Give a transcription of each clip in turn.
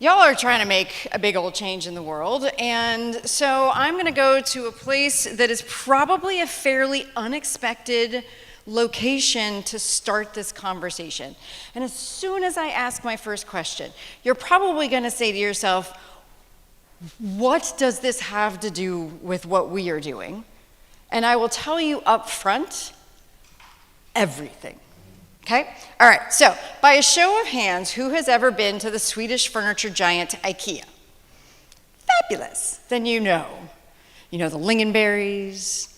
Y'all are trying to make a big old change in the world, and so I'm going to go to a place that is probably a fairly unexpected location to start this conversation. And as soon as I ask my first question, you're probably going to say to yourself, what does this have to do with what we are doing? And I will tell you up front, everything. Okay? All right, so by a show of hands, who has ever been to the Swedish furniture giant IKEA? Fabulous. Then you know. You know the lingonberries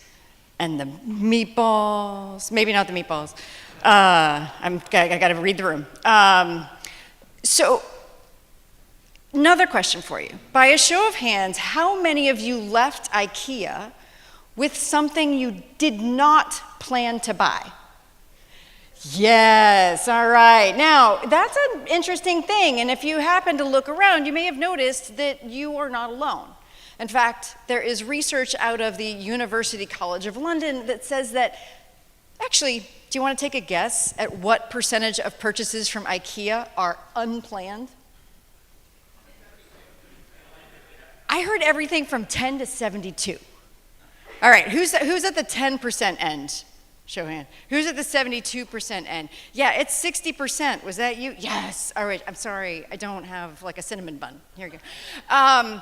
and the meatballs. Maybe not the meatballs. I got to read the room. So another question for you. By a show of hands, how many of you left IKEA with something you did not plan to buy? Yes, all right. Now, that's an interesting thing, and if you happen to look around, you may have noticed that you are not alone. In fact, there is research out of the University College of London that says that, actually, do you want to take a guess at what percentage of purchases from IKEA are unplanned? I heard everything from 10 to 72. All right, who's at the 10% end? Show hand. Who's at the 72% end? Yeah, it's 60%. Was that you? Yes. All right. I'm sorry. I don't have like a cinnamon bun. Here you go. And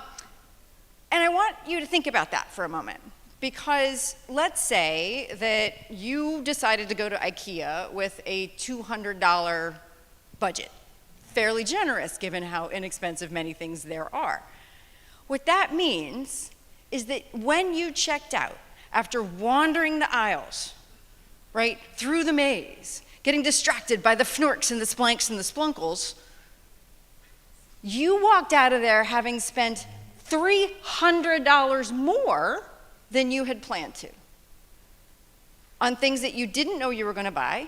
I want you to think about that for a moment. Because let's say that you decided to go to IKEA with a $200 budget. Fairly generous given how inexpensive many things there are. What that means is that when you checked out, after wandering the aisles, right, through the maze, getting distracted by the fnorks and the splanks and the splunkles, you walked out of there having spent $300 more than you had planned to on things that you didn't know you were going to buy,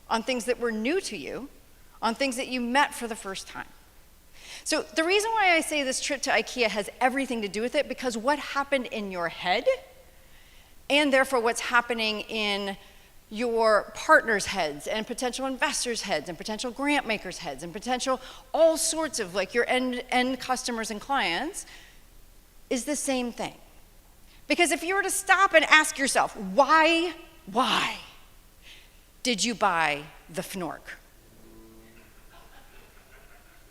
on things that were new to you, on things that you met for the first time. So the reason why I say this trip to IKEA has everything to do with it, because what happened in your head, and therefore what's happening in your partners' heads and potential investors' heads and potential grant makers' heads and potential all sorts of like your end customers and clients is the same thing. Because if you were to stop and ask yourself, why did you buy the Fnork?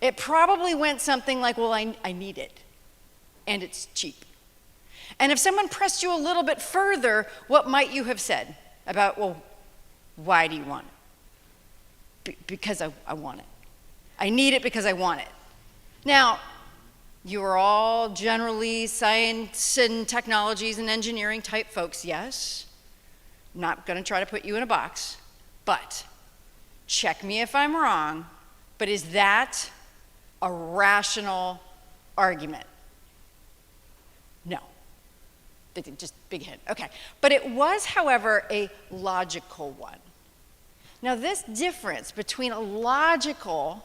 It probably went something like, well, I need it, and it's cheap. And if someone pressed you a little bit further, what might you have said about, well, why do you want it? Because I want it. I need it because I want it. Now, you are all generally science and technologies and engineering type folks, yes. I'm not going to try to put you in a box, but check me if I'm wrong, but is that a rational argument? No. Just big hint. Okay. But it was, however, a logical one. Now, this difference between a logical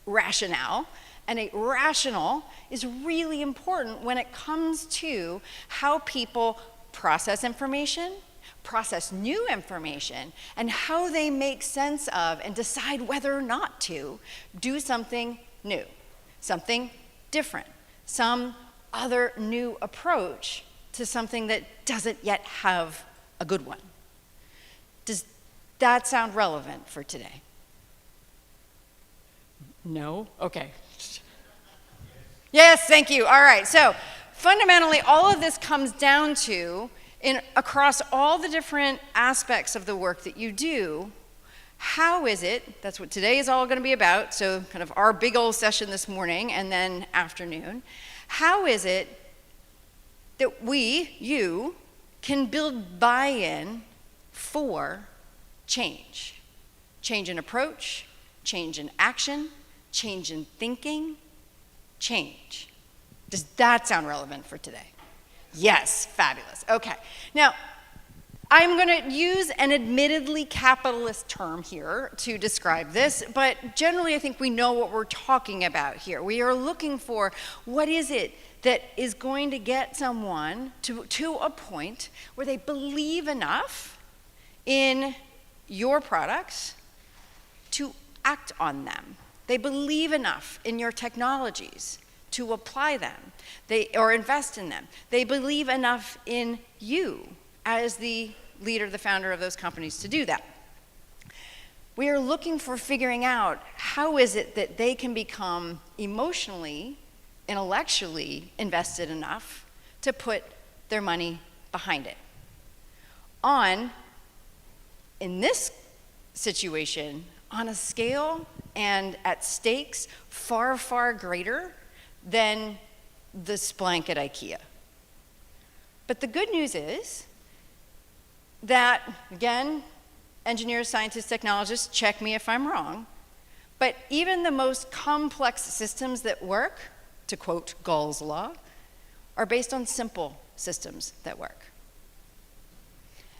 rationale and a rational is really important when it comes to how people process information, process new information, and how they make sense of and decide whether or not to do something new, something different, some other new approach to something that doesn't yet have a good one. Does that sound relevant for today? No? Okay. Yes, thank you. All right, so fundamentally, all of this comes down to, across all the different aspects of the work that you do, how is it, that's what today is all going to be about, so kind of our big old session this morning and then afternoon, how is it that you, can build buy-in for change? Change in approach, change in action, change in thinking, change. Does that sound relevant for today? Yes, fabulous. Okay. Now, I'm going to use an admittedly capitalist term here to describe this, but generally I think we know what we're talking about here. We are looking for what is it that is going to get someone to a point where they believe enough in your products to act on them, They believe enough in your technologies to apply them or invest in them. They believe enough in you as the leader, the founder of those companies to do that. We are looking for figuring out how is it that they can become emotionally, intellectually invested enough to put their money behind it. In this situation, on a scale and at stakes far, far greater than this blanket IKEA. But the good news is that, again, engineers, scientists, technologists, check me if I'm wrong, but even the most complex systems that work, to quote Gall's law, are based on simple systems that work.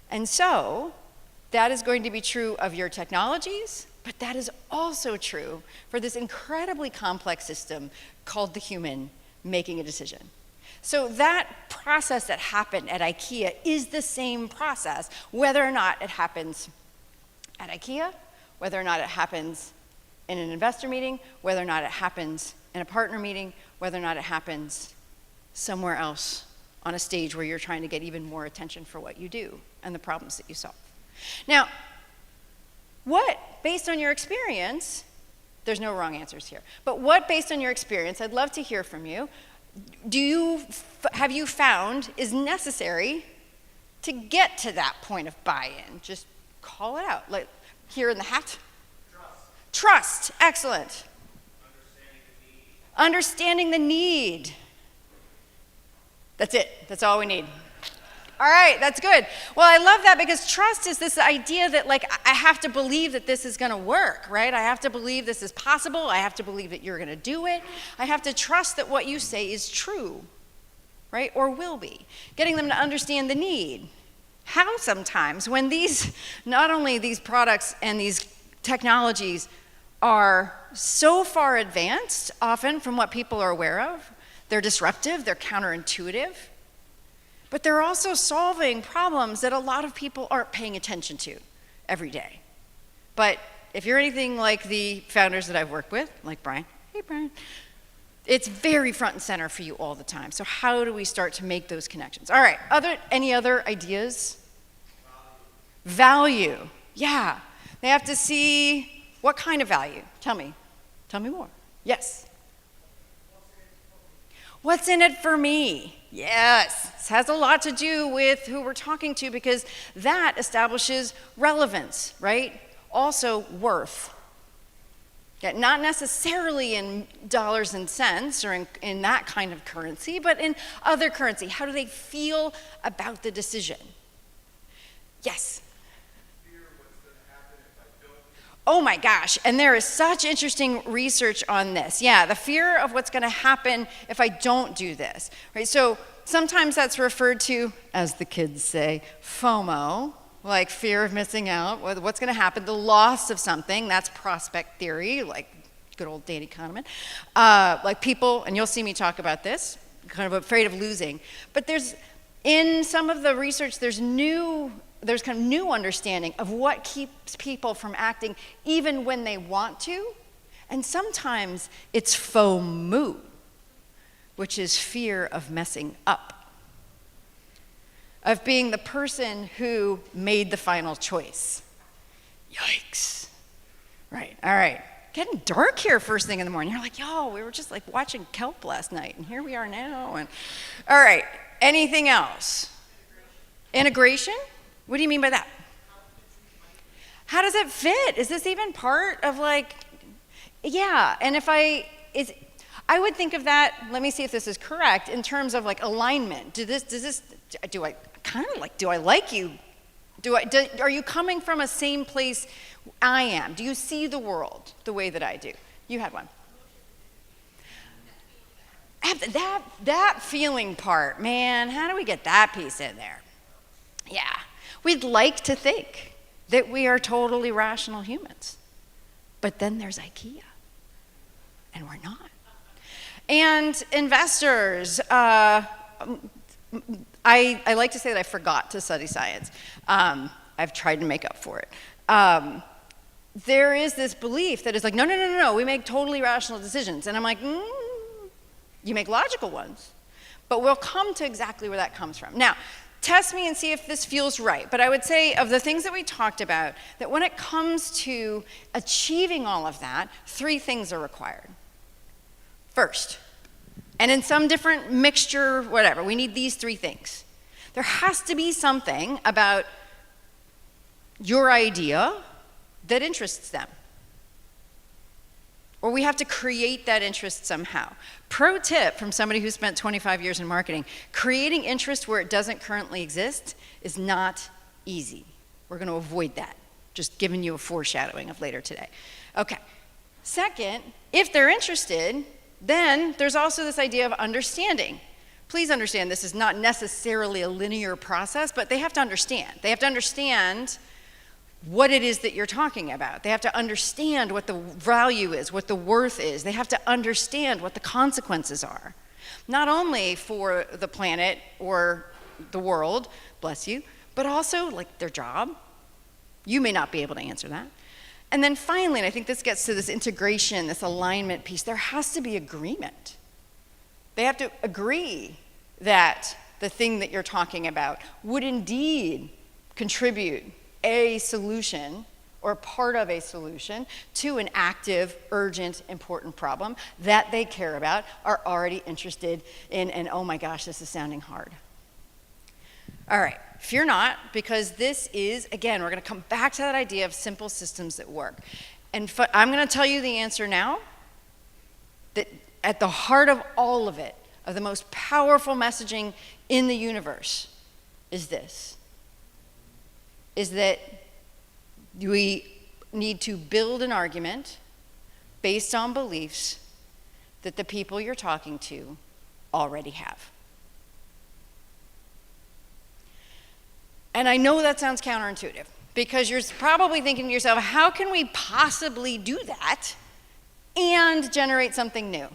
And so, that is going to be true of your technologies, but that is also true for this incredibly complex system called the human making a decision. So that process that happened at IKEA is the same process, whether or not it happens at IKEA, whether or not it happens in an investor meeting, whether or not it happens in a partner meeting, whether or not it happens somewhere else on a stage where you're trying to get even more attention for what you do and the problems that you solve. Now, what, based on your experience, there's no wrong answers here, but what, based on your experience, I'd love to hear from you, have you found is necessary to get to that point of buy-in? Just call it out, like here in the hat. Trust, excellent. Understanding the need. That's it, that's all we need. All right, that's good. Well, I love that because trust is this idea that like I have to believe that this is gonna work, right? I have to believe this is possible. I have to believe that you're gonna do it. I have to trust that what you say is true, right? Or will be. Getting them to understand the need. How sometimes when not only these products and these technologies are so far advanced, often from what people are aware of, they're disruptive, they're counterintuitive, but they're also solving problems that a lot of people aren't paying attention to every day. But if you're anything like the founders that I've worked with, like Brian, hey Brian, it's very front and center for you all the time. So how do we start to make those connections? All right, any other ideas? Value, yeah. They have to see what kind of value? Tell me more. Yes. What's in it for me? Yes, this has a lot to do with who we're talking to because that establishes relevance, right? Also worth. Yeah, not necessarily in dollars and cents or in that kind of currency, but in other currency. How do they feel about the decision? Yes? Oh my gosh, and there is such interesting research on this. Yeah, the fear of what's gonna happen if I don't do this, right? So sometimes that's referred to, as the kids say, FOMO, like fear of missing out, what's gonna happen, the loss of something, that's prospect theory, like good old Danny Kahneman. Like people, and you'll see me talk about this, kind of afraid of losing. But in some of the research, there's kind of new understanding of what keeps people from acting even when they want to. And sometimes it's FOMO, which is fear of messing up, of being the person who made the final choice. Yikes. Right, all right. Getting dark here first thing in the morning. You're like, yo, we were just like watching kelp last night, and here we are now. And all right, anything else? Integration? What do you mean by that? How does it fit? Is this even part of like, yeah, and I would think of that, let me see if this is correct, in terms of like alignment. Do I like you? Are you coming from a same place I am? Do you see the world the way that I do? You had one. That feeling part, man, how do we get that piece in there? Yeah. We'd like to think that we are totally rational humans, but then there's IKEA, and we're not. And investors, I like to say that I forgot to study science. I've tried to make up for it. there is this belief that is like, no, no, no, no, no, we make totally rational decisions. And I'm like, you make logical ones. But we'll come to exactly where that comes from. Now, test me and see if this feels right. But I would say of the things that we talked about, that when it comes to achieving all of that, 3 things are required. First, and in some different mixture, whatever, we need these 3 things. There has to be something about your idea that interests them. Or we have to create that interest somehow. Pro tip from somebody who spent 25 years in marketing, creating interest where it doesn't currently exist is not easy. We're going to avoid that. Just giving you a foreshadowing of later today. Okay. Second, if they're interested, then there's also this idea of understanding. Please understand this is not necessarily a linear process, but they have to understand. They have to understand what it is that you're talking about. They have to understand what the value is, what the worth is. They have to understand what the consequences are. Not only for the planet or the world, bless you, but also like their job. You may not be able to answer that. And then finally, and I think this gets to this integration, this alignment piece, there has to be agreement. They have to agree that the thing that you're talking about would indeed contribute a solution or part of a solution to an active, urgent, important problem that they care about, are already interested in, and oh my gosh, this is sounding hard. All right, fear not, because this is, again, we're going to come back to that idea of simple systems that work. And I'm going to tell you the answer now, that at the heart of all of it, of the most powerful messaging in the universe, is this. Is that we need to build an argument based on beliefs that the people you're talking to already have. And I know that sounds counterintuitive, because you're probably thinking to yourself, how can we possibly do that and generate something new?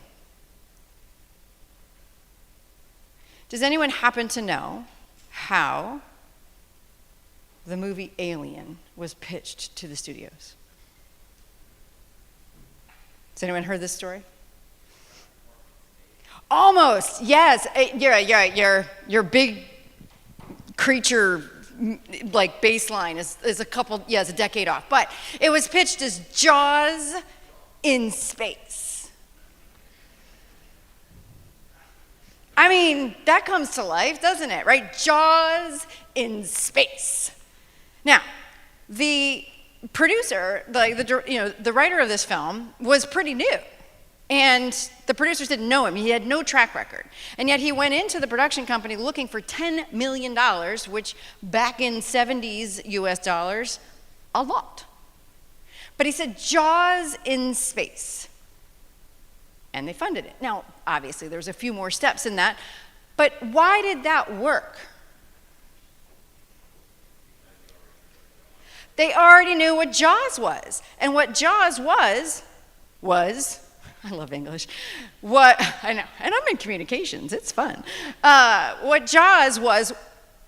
Does anyone happen to know how the movie Alien was pitched to the studios? Has anyone heard this story? Almost, yes. Your big creature like baseline is a decade off. But it was pitched as Jaws in space. I mean, that comes to life, doesn't it, right? Jaws in space. Now, the producer, the writer of this film was pretty new. And the producers didn't know him. He had no track record. And yet he went into the production company looking for $10 million, which back in 70s US dollars, a lot. But he said, Jaws in space. And they funded it. Now, obviously, there's a few more steps in that. But why did that work? They already knew what Jaws was. And what Jaws was, I love English. I know, and I'm in communications, it's fun. What Jaws was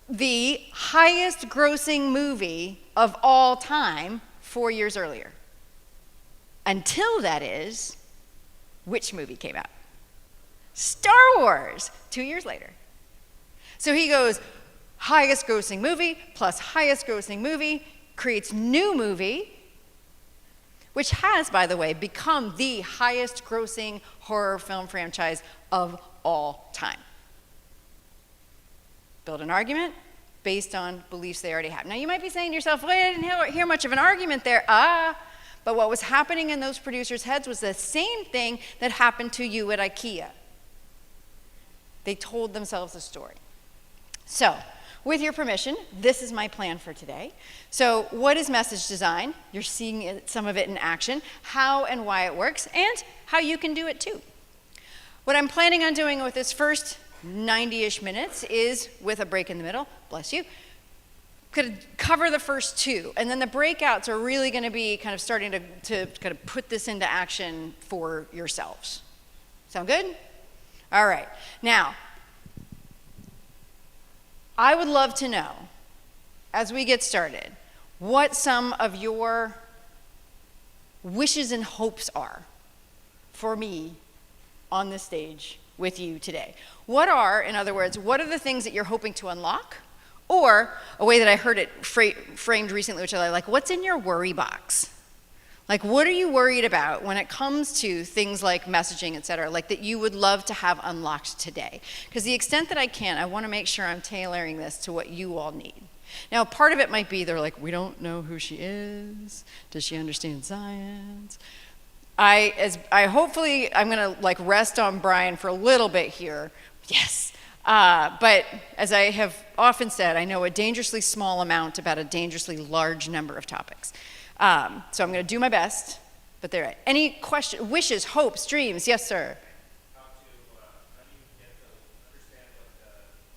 the highest grossing movie of all time 4 years earlier. Until that is, which movie came out? Star Wars, 2 years later. So he goes, highest grossing movie plus highest grossing movie creates new movie, which has, by the way, become the highest grossing horror film franchise of all time. Build an argument based on beliefs they already have. Now, you might be saying to yourself, well, I didn't hear much of an argument there. But what was happening in those producers' heads was the same thing that happened to you at IKEA. They told themselves a story. So, with your permission, this is my plan for today. So, what is message design? You're seeing some of it in action, how and why it works, and how you can do it too. What I'm planning on doing with this first 90-ish minutes is, with a break in the middle, bless you, could cover the first 2, and then the breakouts are really going to be kind of starting to kind of put this into action for yourselves. Sound good? All right. Now, I would love to know, as we get started, what some of your wishes and hopes are for me on this stage with you today. What are, in other words, what are the things that you're hoping to unlock? Or a way that I heard it framed recently, which I like, what's in your worry box? Like, what are you worried about when it comes to things like messaging, et cetera, like that you would love to have unlocked today? Because the extent that I can, I want to make sure I'm tailoring this to what you all need. Now, part of it might be they're like, we don't know who she is. Does she understand science? I'm going to like rest on Brian for a little bit here. Yes. But as I have often said, I know a dangerously small amount about a dangerously large number of topics. So I'm going to do my best, but they're right. Any questions, wishes, hopes, dreams? Yes, sir. How do you get to understand what the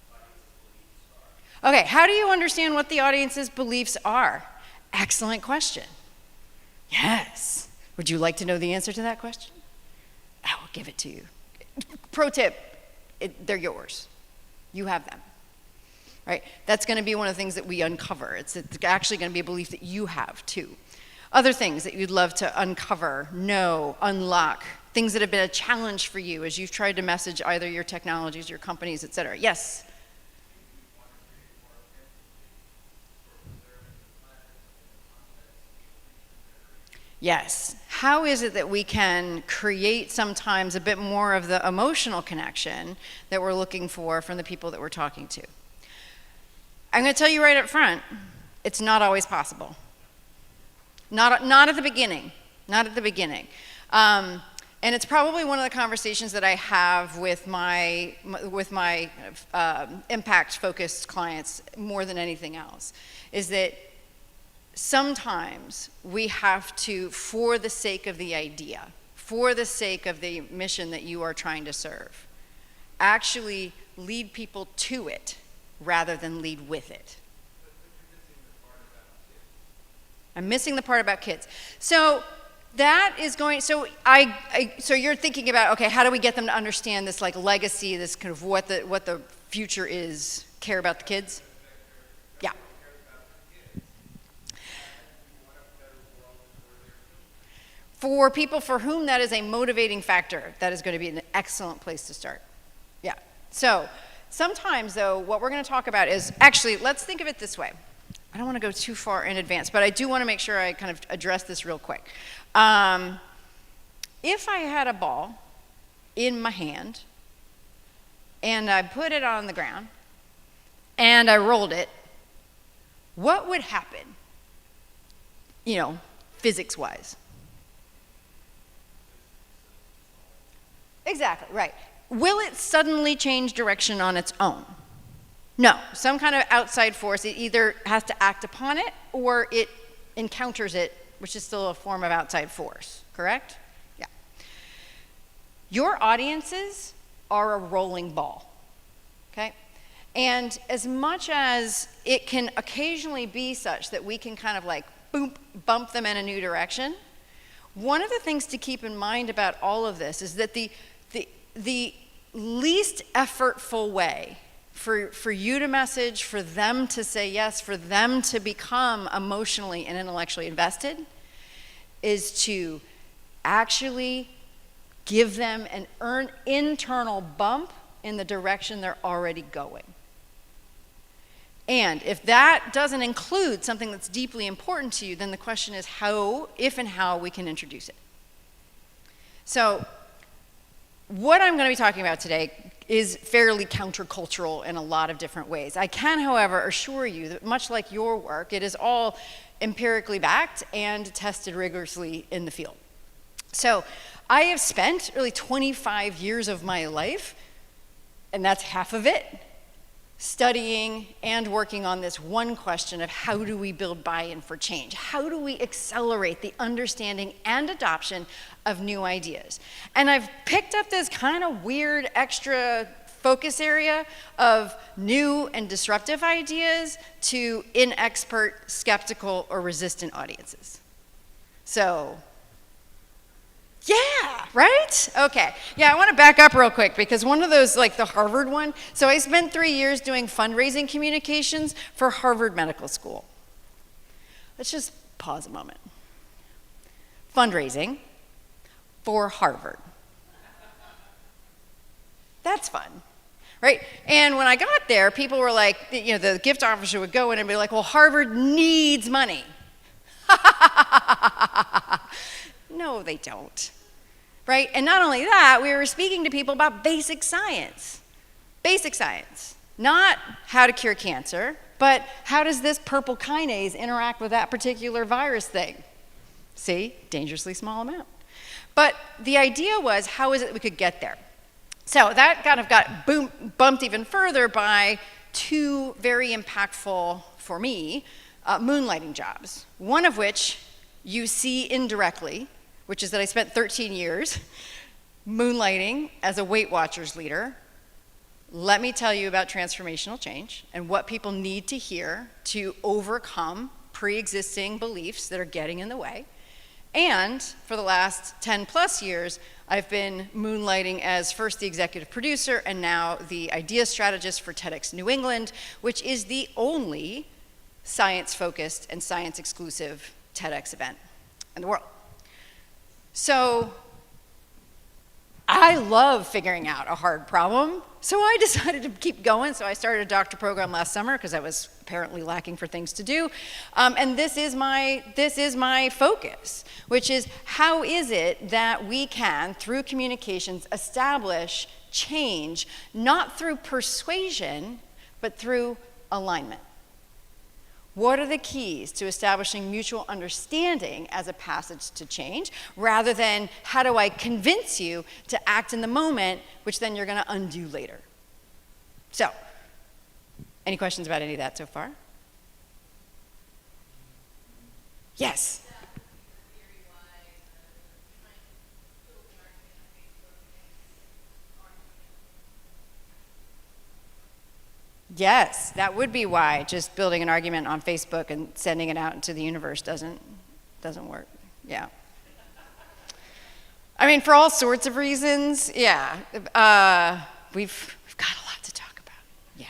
audience's beliefs are? Okay, how do you understand what the audience's beliefs are? Excellent question. Yes. Would you like to know the answer to that question? I will give it to you. Pro tip, they're yours. You have them. Right? That's going to be one of the things that we uncover. It's actually going to be a belief that you have too. Other things that you'd love to uncover, know, unlock, things that have been a challenge for you as you've tried to message either your technologies, your companies, et cetera. Yes? Yes. How is it that we can create sometimes a bit more of the emotional connection that we're looking for from the people that we're talking to? I'm going to tell you right up front, it's not always possible. Not at the beginning. Not at the beginning. And it's probably one of the conversations that I have with my impact-focused clients more than anything else, is that sometimes we have to, for the sake of the idea, for the sake of the mission that you are trying to serve, actually lead people to it rather than lead with it. I'm missing the part about kids. So that is going, so so you're thinking about, okay, how do we get them to understand this like legacy, this kind of what the future is, care about the kids? Yeah. For people for whom that is a motivating factor, that is going to be an excellent place to start. Yeah. So sometimes, though, what we're going to talk about is, actually, let's think of it this way. I don't want to go too far in advance, but I do want to make sure I kind of address this real quick. If I had a ball in my hand, and I put it on the ground, and I rolled it, what would happen, physics-wise? Exactly, right. Will it suddenly change direction on its own? No, some kind of outside force, it either has to act upon it or it encounters it, which is still a form of outside force, correct? Yeah. Your audiences are a rolling ball, okay? And as much as it can occasionally be such that we can kind of like boom, bump them in a new direction, one of the things to keep in mind about all of this is that the least effortful way for you to message, for them to say yes, for them to become emotionally and intellectually invested, is to actually give them an internal bump in the direction they're already going. And if that doesn't include something that's deeply important to you, then the question is how, if and how we can introduce it. So what I'm going to be talking about today is fairly countercultural in a lot of different ways. I can, however, assure you that much like your work, it is all empirically backed and tested rigorously in the field. So I have spent really 25 years of my life, and that's half of it, studying and working on this one question of how do we build buy-in for change? How do we accelerate the understanding and adoption of new ideas? And I've picked up this kind of weird extra focus area of new and disruptive ideas to inexpert, skeptical, or resistant audiences. So, yeah, right? Okay. Yeah, I want to back up real quick because one of those, like the Harvard one, so I spent 3 years doing fundraising communications for Harvard Medical School. Let's just pause a moment. fundraising for Harvard. That's fun, right? And when I got there, people were like, the gift officer would go in and be like, well, Harvard needs money. No, they don't, right? And not only that, we were speaking to people about basic science, not how to cure cancer, but how does this purple kinase interact with that particular virus thing? See, dangerously small amount. But the idea was, how is it we could get there? So that kind of got bumped even further by two very impactful, for me, moonlighting jobs. One of which you see indirectly, which is that I spent 13 years moonlighting as a Weight Watchers leader. Let me tell you about transformational change and what people need to hear to overcome pre-existing beliefs that are getting in the way. And for the last 10 plus years, I've been moonlighting as first the executive producer and now the idea strategist for TEDx New England, which is the only science-focused and science-exclusive TEDx event in the world. So I love figuring out a hard problem, so I decided to keep going. So I started a doctor program last summer because I was apparently lacking for things to do. And this is my focus, which is how is it that we can, through communications, establish change, not through persuasion, but through alignment. What are the keys to establishing mutual understanding as a passage to change, rather than how do I convince you to act in the moment, which then you're going to undo later? So, any questions about any of that so far? Yes? Yes, that would be why just building an argument on Facebook and sending it out into the universe doesn't work. Yeah. I mean, for all sorts of reasons, yeah. We've got a lot to talk about. Yeah.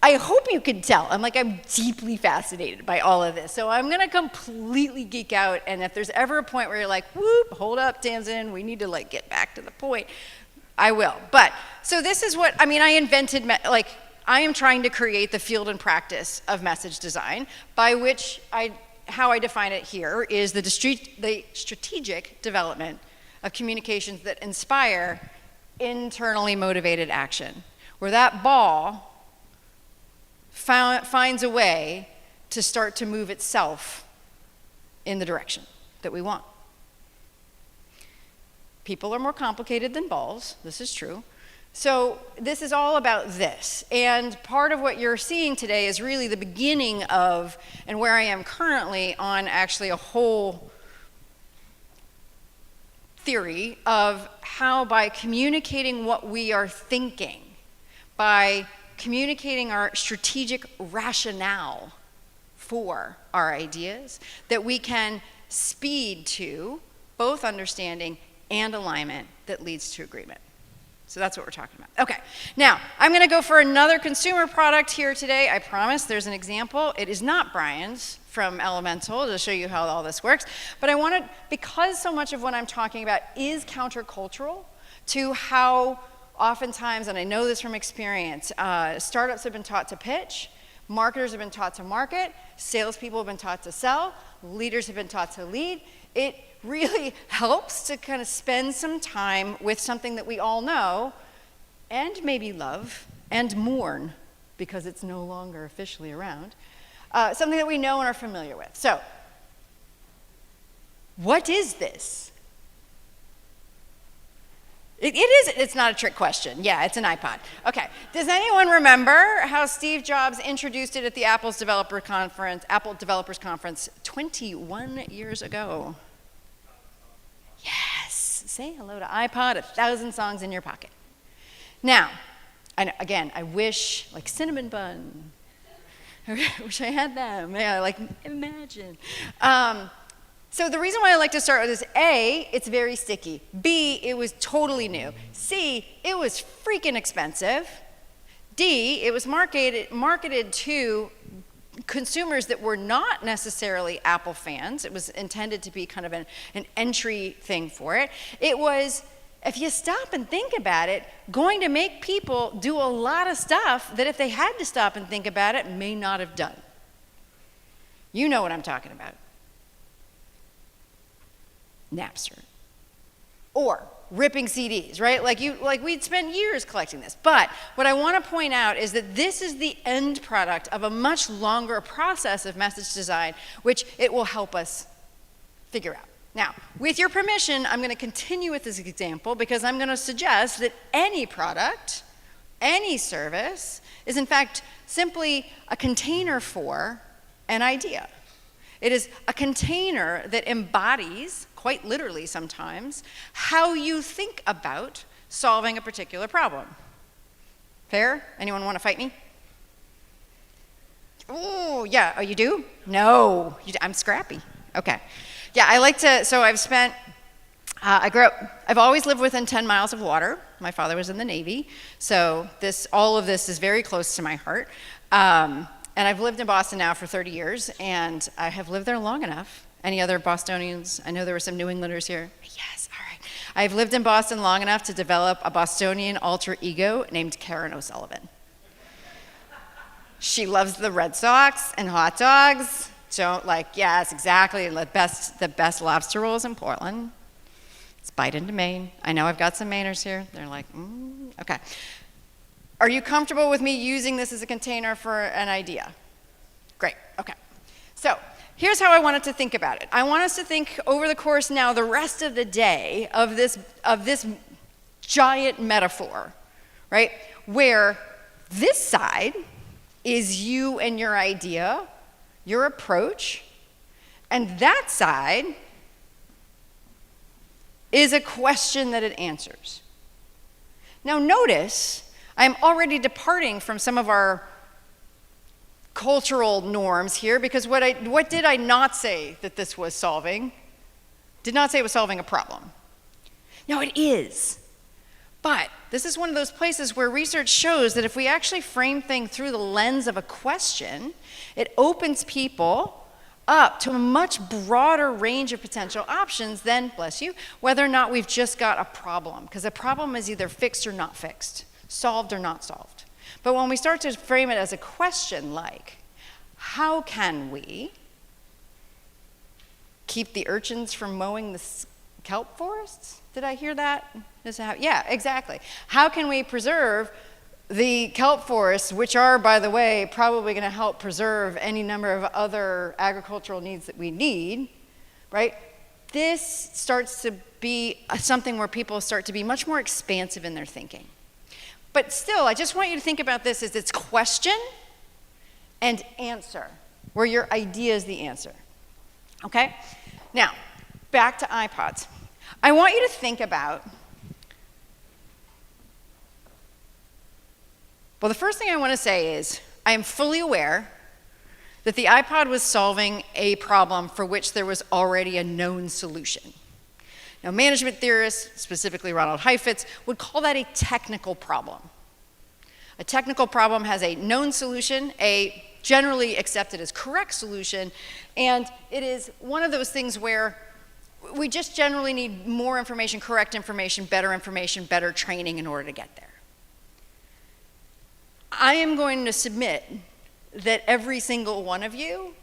I hope you can tell. I'm deeply fascinated by all of this. So I'm going to completely geek out. And if there's ever a point where you're like, whoop, hold up, Tamsen, we need to get back to the point, I will. But, so this is what, I invented, I am trying to create the field and practice of message design, by which how I define it here is the strategic development of communications that inspire internally motivated action, where that ball finds a way to start to move itself in the direction that we want. People are more complicated than balls, this is true. So this is all about this. And part of what you're seeing today is really the beginning of, and where I am currently on actually a whole theory of how by communicating what we are thinking, by communicating our strategic rationale for our ideas, that we can speed to both understanding and alignment that leads to agreement. So that's what we're talking about. Okay, now I'm going to go for another consumer product here today. I promise there's an example. It is not Brian's from Elemental to show you how all this works. But I wanted, because so much of what I'm talking about is countercultural to how oftentimes, and I know this from experience, startups have been taught to pitch, marketers have been taught to market, salespeople have been taught to sell, leaders have been taught to lead. It really helps to kind of spend some time with something that we all know and maybe love and mourn because it's no longer officially around, something that we know and are familiar with. So, what is this? It's not a trick question. Yeah, it's an iPod. Okay, does anyone remember how Steve Jobs introduced it at the Apple Developers Conference 21 years ago? Yes, say hello to iPod, 1,000 songs in your pocket. Now, I wish, like cinnamon bun. I wish I had them. Yeah, imagine. So the reason why I like to start with is A, it's very sticky. B, it was totally new. C, it was freaking expensive. D, it was marketed to consumers that were not necessarily Apple fans. It was intended to be kind of an entry thing for it. It was, if you stop and think about it, going to make people do a lot of stuff that if they had to stop and think about it, may not have done. You know what I'm talking about. Napster. Or ripping CDs, right? Like we'd spent years collecting this. But what I want to point out is that this is the end product of a much longer process of message design, which it will help us figure out. Now, with your permission, I'm going to continue with this example because I'm going to suggest that any product, any service, is in fact simply a container for an idea. It is a container that embodies, quite literally sometimes, how you think about solving a particular problem. Fair? Anyone want to fight me? Oh, yeah. Oh, you do? No. I'm scrappy. Okay. Yeah, I like to, so I've spent, I've always lived within 10 miles of water. My father was in the Navy, so all of this is very close to my heart. And I've lived in Boston now for 30 years, and I have lived there long enough. Any other Bostonians? I know there were some New Englanders here. Yes, all right. I've lived in Boston long enough to develop a Bostonian alter ego named Karen O'Sullivan. She loves the Red Sox and hot dogs. Yes, exactly, the best lobster rolls in Portland. It's bite into Maine. I know I've got some Mainers here. They're like, okay. Are you comfortable with me using this as a container for an idea? Great, okay. So here's how I wanted to think about it. I want us to think over the course now, the rest of the day, of this giant metaphor, right? Where this side is you and your idea, your approach, and that side is a question that it answers. Now notice, I'm already departing from some of our cultural norms here because what did I not say that this was solving? Did not say it was solving a problem. No, it is. But this is one of those places where research shows that if we actually frame things through the lens of a question, it opens people up to a much broader range of potential options than, bless you, whether or not we've just got a problem. Because a problem is either fixed or not fixed, solved or not solved. But when we start to frame it as a question like, how can we keep the urchins from mowing the kelp forests? Did I hear that? Yeah, exactly. How can we preserve the kelp forests, which are, by the way, probably going to help preserve any number of other agricultural needs that we need, right? This starts to be something where people start to be much more expansive in their thinking. But still, I just want you to think about this as it's question and answer, where your idea is the answer, okay? Now, back to iPods. I want you to think about, well, the first thing I want to say is I am fully aware that the iPod was solving a problem for which there was already a known solution. Now, management theorists, specifically Ronald Heifetz, would call that a technical problem. A technical problem has a known solution, a generally accepted as correct solution, and it is one of those things where we just generally need more information, correct information, better training in order to get there. I am going to submit that every single one of you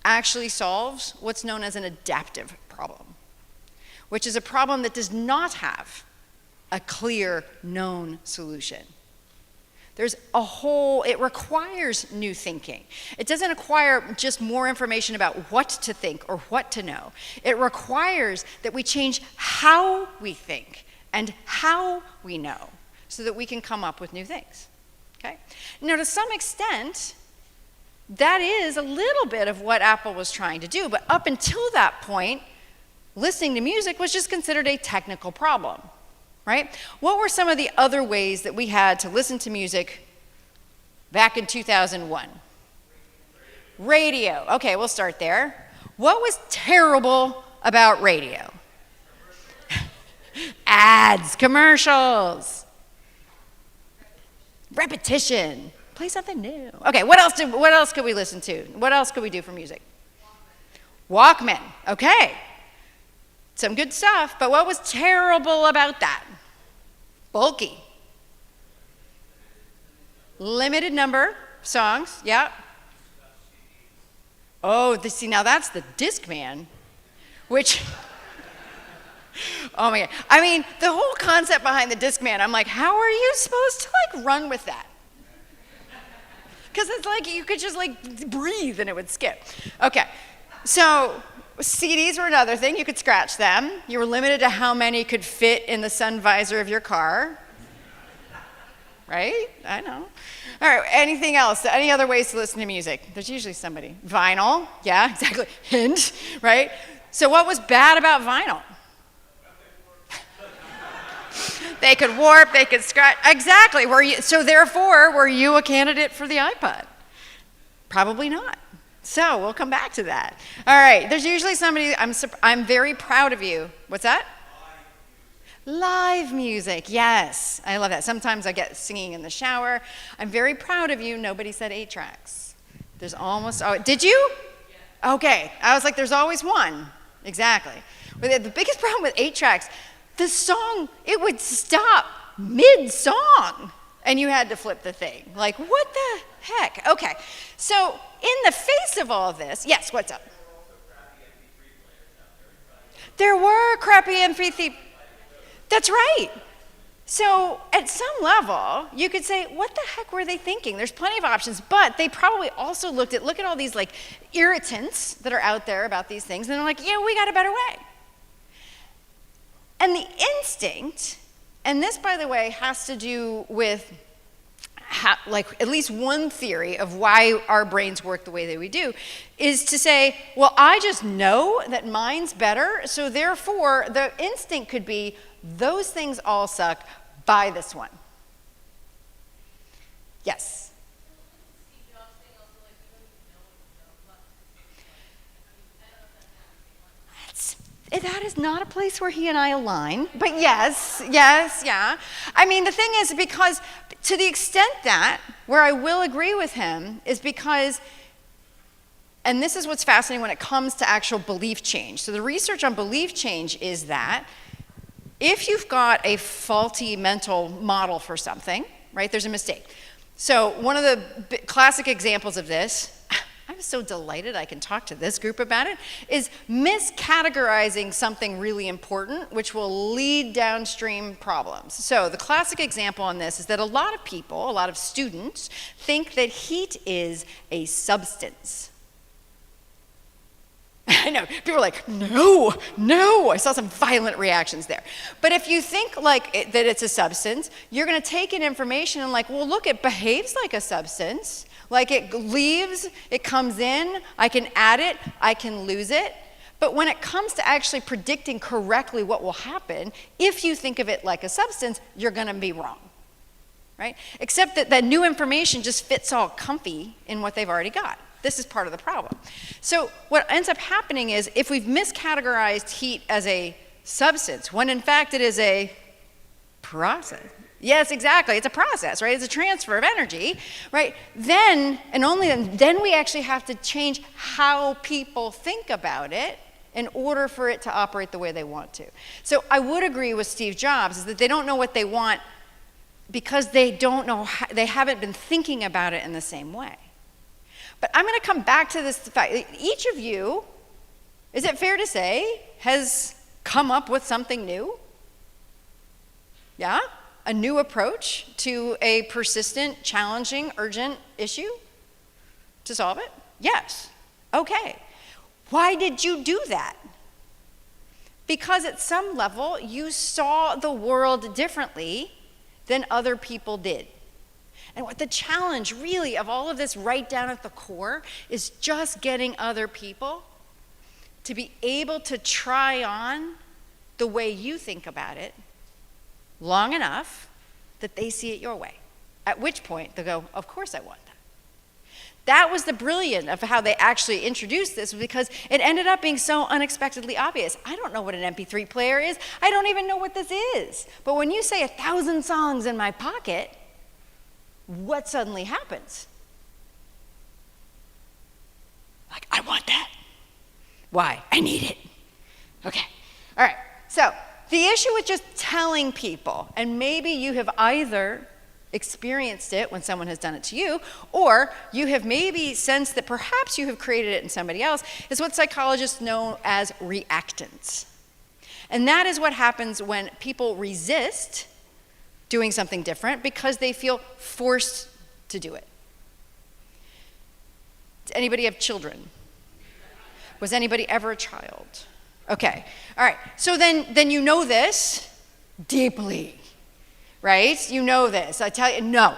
actually solves what's known as an adaptive problem, which is a problem that does not have a clear, known solution. It requires new thinking. It doesn't require just more information about what to think or what to know. It requires that we change how we think and how we know so that we can come up with new things, okay? Now, to some extent, that is a little bit of what Apple was trying to do, but up until that point, listening to music was just considered a technical problem, right? What were some of the other ways that we had to listen to music back in 2001? Radio. Okay, we'll start there. What was terrible about radio? Ads, commercials, repetition, Play something new. Okay, what else could we listen to? What else could we do for music? Walkman. Okay. Some good stuff, but what was terrible about that? Bulky. Limited number songs, yeah. Oh, see, now that's the Discman, which, oh my God. I mean, the whole concept behind the Discman, I'm like, how are you supposed to like run with that? Because it's like you could just like breathe and it would skip. Okay, so CDs were another thing. You could scratch them. You were limited to how many could fit in the sun visor of your car. Right? I know. All right, anything else? Any other ways to listen to music? There's usually somebody. Vinyl, yeah, exactly. Hint, right? So what was bad about vinyl? They could warp, they could scratch. Exactly. So therefore, were you a candidate for the iPod? Probably not. So we'll come back to that. All right, there's usually somebody, I'm very proud of you. What's that? Live music, yes. I love that. Sometimes I get singing in the shower. I'm very proud of you. Nobody said 8 tracks. There's almost, oh, did you? Yeah. Okay. I was like, there's always one. Exactly. But the biggest problem with 8 tracks, the song, it would stop mid-song. And you had to flip the thing. Like, what the heck? Okay. So in the face of all this, yes, what's up? There were crappy MP3. That's right. So at some level, you could say, what the heck were they thinking? There's plenty of options, but they probably also look at all these like irritants that are out there about these things, and they're like, yeah, we got a better way. And the instinct, and this, by the way, has to do with like at least one theory of why our brains work the way that we do, is to say, well, I just know that mine's better, so therefore the instinct could be, those things all suck, buy this one. Yes? That is not a place where he and I align, but yes, yeah. I mean, the thing is, because to the extent that, where I will agree with him, is because, and this is what's fascinating when it comes to actual belief change. So the research on belief change is that if you've got a faulty mental model for something, right, there's a mistake. So one of the classic examples of this, I'm so delighted I can talk to this group about it, is miscategorizing something really important, which will lead downstream problems. So the classic example on this is that a lot of people, a lot of students, think that heat is a substance. I know, people are like, no, I saw some violent reactions there. But if you think like that it's a substance, you're gonna take in information and like, well, look, it behaves like a substance. Like it leaves, it comes in, I can add it, I can lose it. But when it comes to actually predicting correctly what will happen, if you think of it like a substance, you're gonna be wrong, right? Except that that new information just fits all comfy in what they've already got. This is part of the problem. So what ends up happening is if we've miscategorized heat as a substance, when in fact it is a process. Yes, exactly, it's a process, right? It's a transfer of energy, right? Then, and only then we actually have to change how people think about it in order for it to operate the way they want to. So I would agree with Steve Jobs is that they don't know what they want because they don't know, they haven't been thinking about it in the same way. But I'm going to come back to this fact. Each of you, is it fair to say, has come up with something new? Yeah? A new approach to a persistent, challenging, urgent issue to solve it? Yes. Okay. Why did you do that? Because at some level, you saw the world differently than other people did. And what the challenge really of all of this right down at the core is just getting other people to be able to try on the way you think about it long enough that they see it your way. At which point they'll go, of course I want that. That was the brilliance of how they actually introduced this, because it ended up being so unexpectedly obvious. I don't know what an MP3 player is. I don't even know what this is. But when you say 1,000 songs in my pocket, what suddenly happens? Like, I want that. Why? I need it. Okay. All right. So the issue with just telling people, and maybe you have either experienced it when someone has done it to you, or you have maybe sensed that perhaps you have created it in somebody else, is what psychologists know as reactance. And that is what happens when people resist doing something different because they feel forced to do it. Does anybody have children? Was anybody ever a child? Okay, all right, so then you know this deeply, right? You know this. I tell you, no.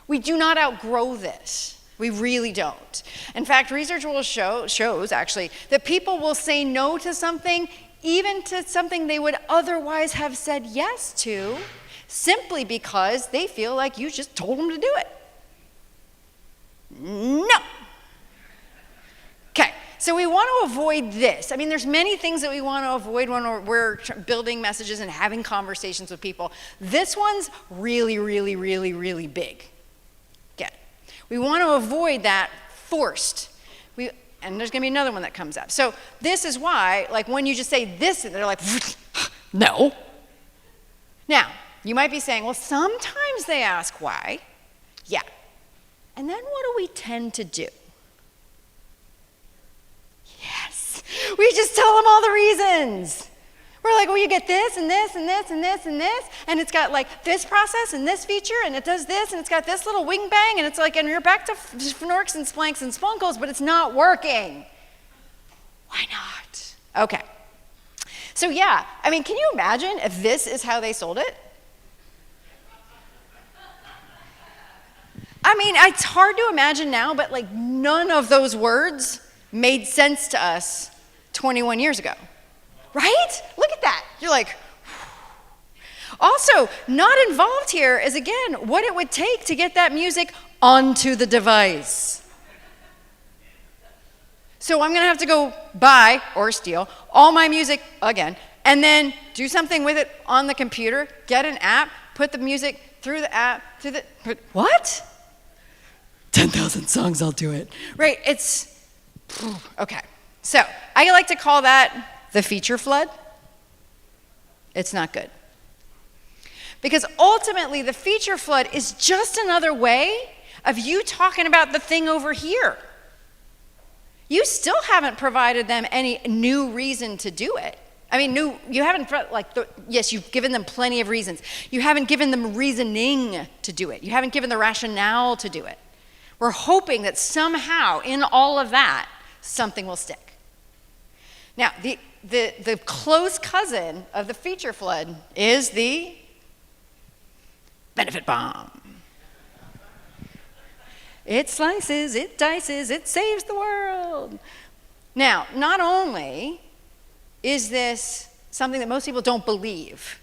We do not outgrow this. We really don't. In fact, research will shows actually that people will say no to something, even to something they would otherwise have said yes to, simply because they feel like you just told them to do it. No. Okay. So we want to avoid this. I mean, there's many things that we want to avoid when we're building messages and having conversations with people. This one's really, really, really, really big. Again, we want to avoid that forced. And there's going to be another one that comes up. So this is why, like, when you just say this, they're like, no. Now, you might be saying, well, sometimes they ask why. Yeah. And then what do we tend to do? Yes. We just tell them all the reasons. We're like, well, you get this and this and this and this and this, and it's got like this process and this feature, and it does this, and it's got this little wing bang, and it's like, and you're back to fnorks and splanks and spunkles, but it's not working. Why not? Okay. So yeah, I mean, can you imagine if this is how they sold it? I mean, it's hard to imagine now, but like none of those words made sense to us 21 years ago. Right? Look at that. You're like, whew. Also, not involved here is, again, what it would take to get that music onto the device. So I'm going to have to go buy or steal all my music again, and then do something with it on the computer, get an app, put the music through the app, what? 10,000 songs, I'll do it. Right, okay. So I like to call that the feature flood. It's not good. Because ultimately, the feature flood is just another way of you talking about the thing over here. You still haven't provided them any new reason to do it. I mean, you haven't, yes, you've given them plenty of reasons. You haven't given them reasoning to do it. You haven't given the rationale to do it. We're hoping that somehow in all of that, something will stick. Now, the close cousin of the feature flood is the benefit bomb. It slices, it dices, it saves the world. Now, not only is this something that most people don't believe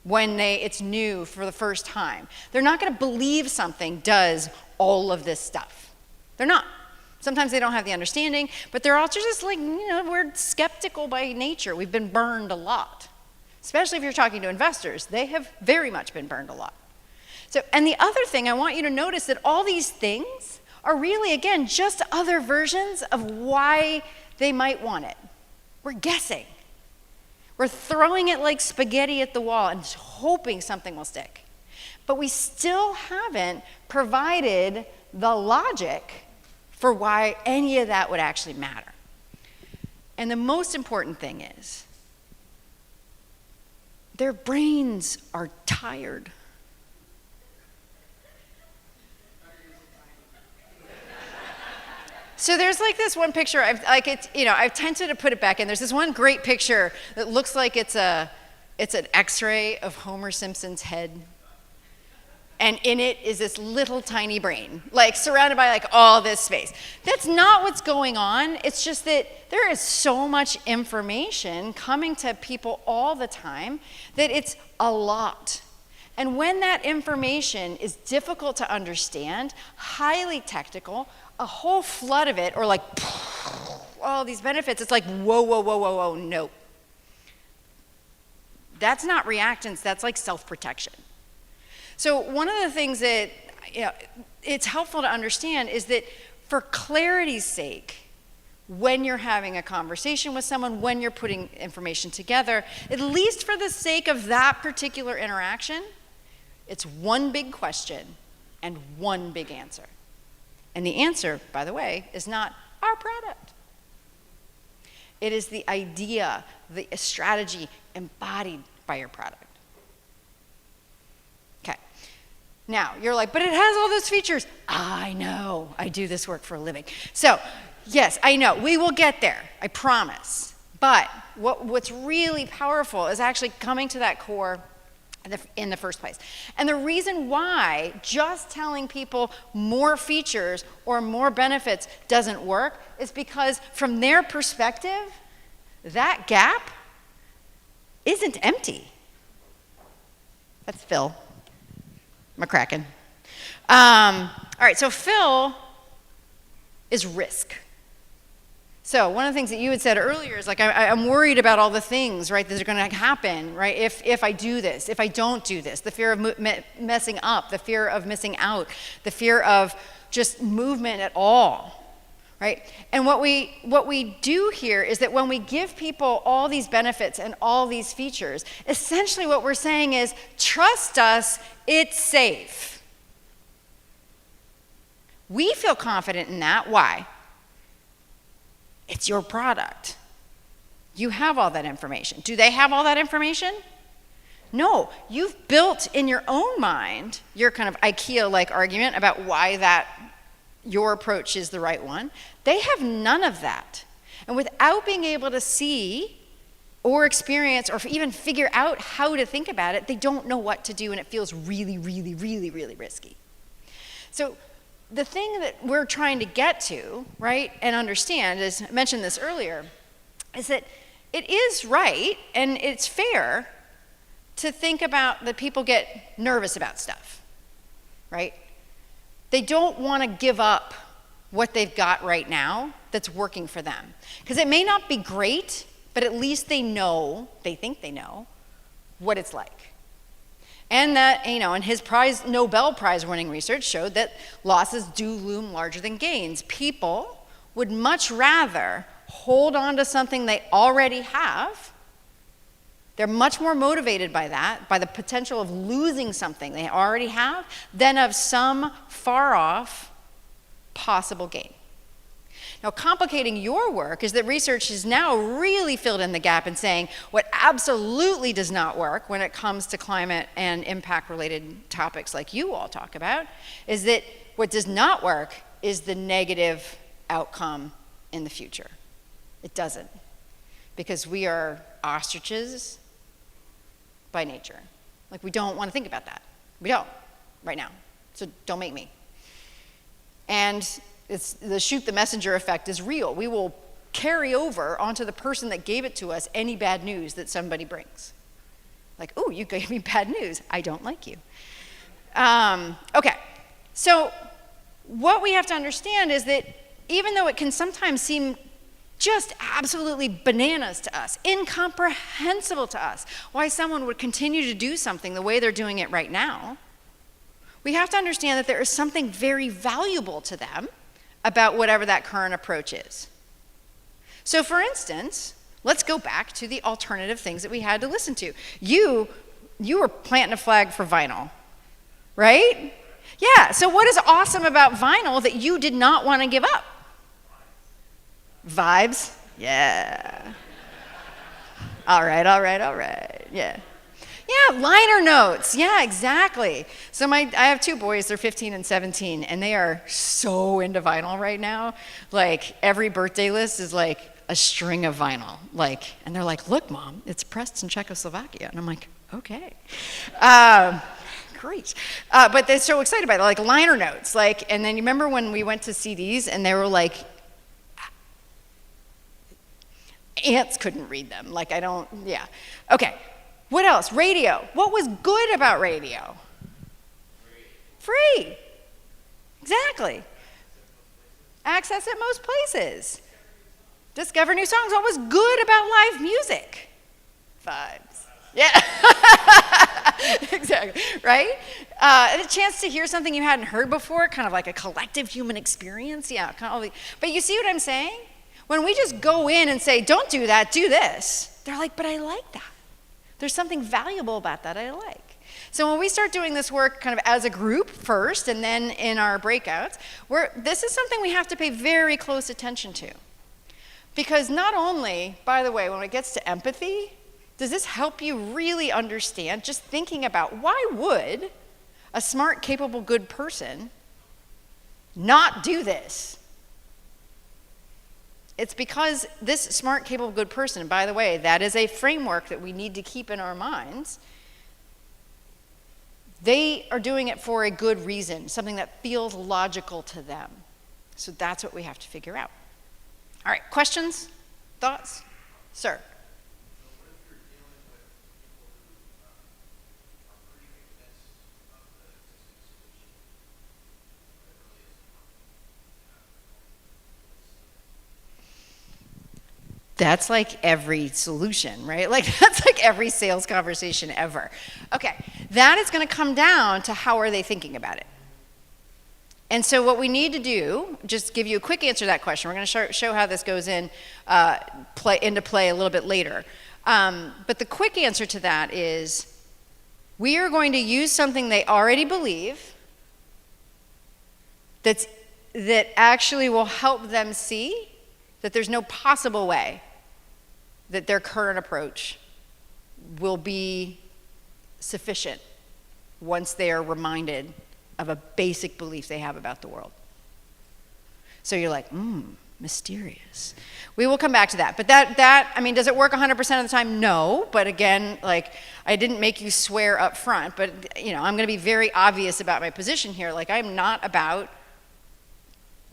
when it's new for the first time, they're not going to believe something does all of this stuff. They're not. Sometimes they don't have the understanding, but they're also just like, we're skeptical by nature. We've been burned a lot. Especially if you're talking to investors. They have very much been burned a lot. So, and the other thing, I want you to notice that all these things are really, again, just other versions of why they might want it. We're guessing. We're throwing it like spaghetti at the wall and hoping something will stick. But we still haven't provided the logic for why any of that would actually matter. And the most important thing is, their brains are tired. So there's like this one picture, I've tended to put it back in. There's this one great picture that looks like it's an X-ray of Homer Simpson's head. And in it is this little tiny brain, like surrounded by like all this space. That's not what's going on. It's just that there is so much information coming to people all the time that it's a lot. And when that information is difficult to understand, highly technical, a whole flood of it, or like all these benefits, it's like, whoa, no. That's not reactance, that's like self-protection. So one of the things that it's helpful to understand is that for clarity's sake, when you're having a conversation with someone, when you're putting information together, at least for the sake of that particular interaction, it's one big question and one big answer. And the answer, by the way, is not our product. It is the idea, the strategy embodied by your product. Okay. Now, you're like, but it has all those features. I know. I do this work for a living. So, yes, I know. We will get there. I promise. But what's really powerful is actually coming to that core in the first place. And the reason why just telling people more features or more benefits doesn't work is because from their perspective, that gap isn't empty. That's Phil McCracken. All right, so Phil is risk. So one of the things that you had said earlier is like, I'm worried about all the things, right, that are going to happen, right, if I do this, if I don't do this, the fear of messing up, the fear of missing out, the fear of just movement at all, right? And what we do here is that when we give people all these benefits and all these features, essentially what we're saying is, trust us, it's safe. We feel confident in that. Why? It's your product. You have all that information. Do they have all that information? No. You've built in your own mind your kind of IKEA-like argument about why your approach is the right one. They have none of that. And without being able to see or experience or even figure out how to think about it, they don't know what to do, and it feels really, really, really, really risky. So the thing that we're trying to get to, right, and understand, as I mentioned this earlier, is that it is right and it's fair to think about that people get nervous about stuff, right? They don't want to give up what they've got right now that's working for them. Because it may not be great, but at least they think they know what it's like. And that, and his Nobel Prize winning research showed that losses do loom larger than gains. People would much rather hold on to something they already have. They're much more motivated by that, by the potential of losing something they already have, than of some far off possible gain. Now, complicating your work is that research has now really filled in the gap in saying what absolutely does not work when it comes to climate and impact-related topics like you all talk about is that what does not work is the negative outcome in the future. It doesn't, because we are ostriches by nature. Like, we don't want to think about that. We don't right now, so don't make me. And it's the shoot the messenger effect is real. We will carry over onto the person that gave it to us any bad news that somebody brings. Like, oh, you gave me bad news. I don't like you. Okay, so what we have to understand is that even though it can sometimes seem just absolutely bananas to us, incomprehensible to us, why someone would continue to do something the way they're doing it right now, we have to understand that there is something very valuable to them about whatever that current approach is. So for instance, let's go back to the alternative things that we had to listen to. You were planting a flag for vinyl, right? Yeah, so what is awesome about vinyl that you did not want to give up? Vibes? Yeah. All right, yeah. Yeah, liner notes. Yeah, exactly. So I have two boys, they're 15 and 17, and they are so into vinyl right now. Like, every birthday list is like a string of vinyl. Like, and they're like, look, Mom, it's pressed in Czechoslovakia. And I'm like, okay. Great. But they're so excited about it, like liner notes. Like, and then you remember when we went to CDs and they were like, ants couldn't read them. Like, yeah. Okay. What else? Radio. What was good about radio? Free. Exactly. Access at most places. Discover new songs. What was good about live music? Vibes. Yeah. Exactly. Right? A chance to hear something you hadn't heard before, kind of like a collective human experience. Yeah, kind of all but you see what I'm saying? When we just go in and say, don't do that, do this, they're like, but I like that. There's something valuable about that I like. So when we start doing this work kind of as a group first and then in our breakouts, this is something we have to pay very close attention to. Because not only, by the way, when it gets to empathy, does this help you really understand, just thinking about why would a smart, capable, good person not do this? It's because this smart, capable, good person, by the way, that is a framework that we need to keep in our minds. They are doing it for a good reason, something that feels logical to them. So that's what we have to figure out. All right, questions? Thoughts? Sir? That's like every solution, right? Like that's like every sales conversation ever. Okay, that is going to come down to how are they thinking about it. And so what we need to do, just give you a quick answer to that question. We're going to show how this goes into play a little bit later. But the quick answer to that is we are going to use something they already believe that actually will help them see that there's no possible way that their current approach will be sufficient once they are reminded of a basic belief they have about the world. So you're like, mysterious. We will come back to that. But I mean, does it work 100% of the time? No. But again, like, I didn't make you swear up front, but I'm going to be very obvious about my position here. Like, I'm not about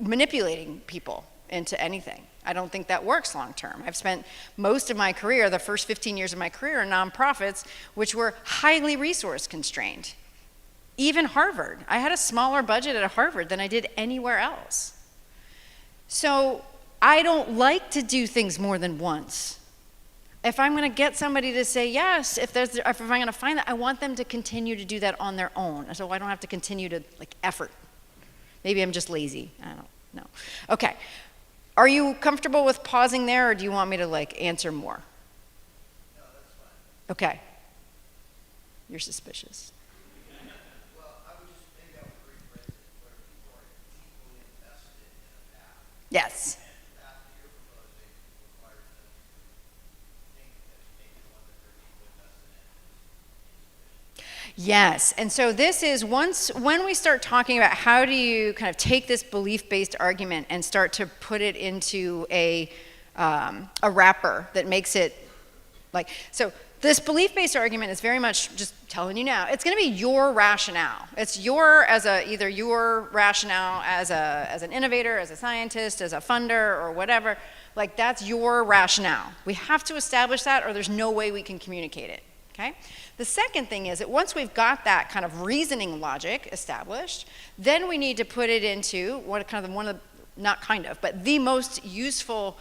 manipulating people into anything. I don't think that works long term. I've spent most of my career, the first 15 years of my career, in nonprofits, which were highly resource constrained. Even Harvard. I had a smaller budget at Harvard than I did anywhere else. So I don't like to do things more than once. If I'm going to get somebody to say yes, if I'm going to find that, I want them to continue to do that on their own, so I don't have to continue to effort. Maybe I'm just lazy. I don't know. Okay. Are you comfortable with pausing there, or do you want me to answer more? No, that's fine. Okay. You're suspicious. Well, I would just maybe I would rephrase it where people are deeply invested in a path. Yes. And the path that you're proposing requires them to think that maybe the one that they're deeply invested in is insufficient. Yes, and so this is when we start talking about how do you kind of take this belief-based argument and start to put it into a wrapper that makes it so this belief-based argument is very much just telling you now, it's going to be your rationale. It's either your rationale as an innovator, as a scientist, as a funder, or whatever. That's your rationale. We have to establish that, or there's no way we can communicate it. Okay? The second thing is that once we've got that kind of reasoning logic established, then we need to put it into the most useful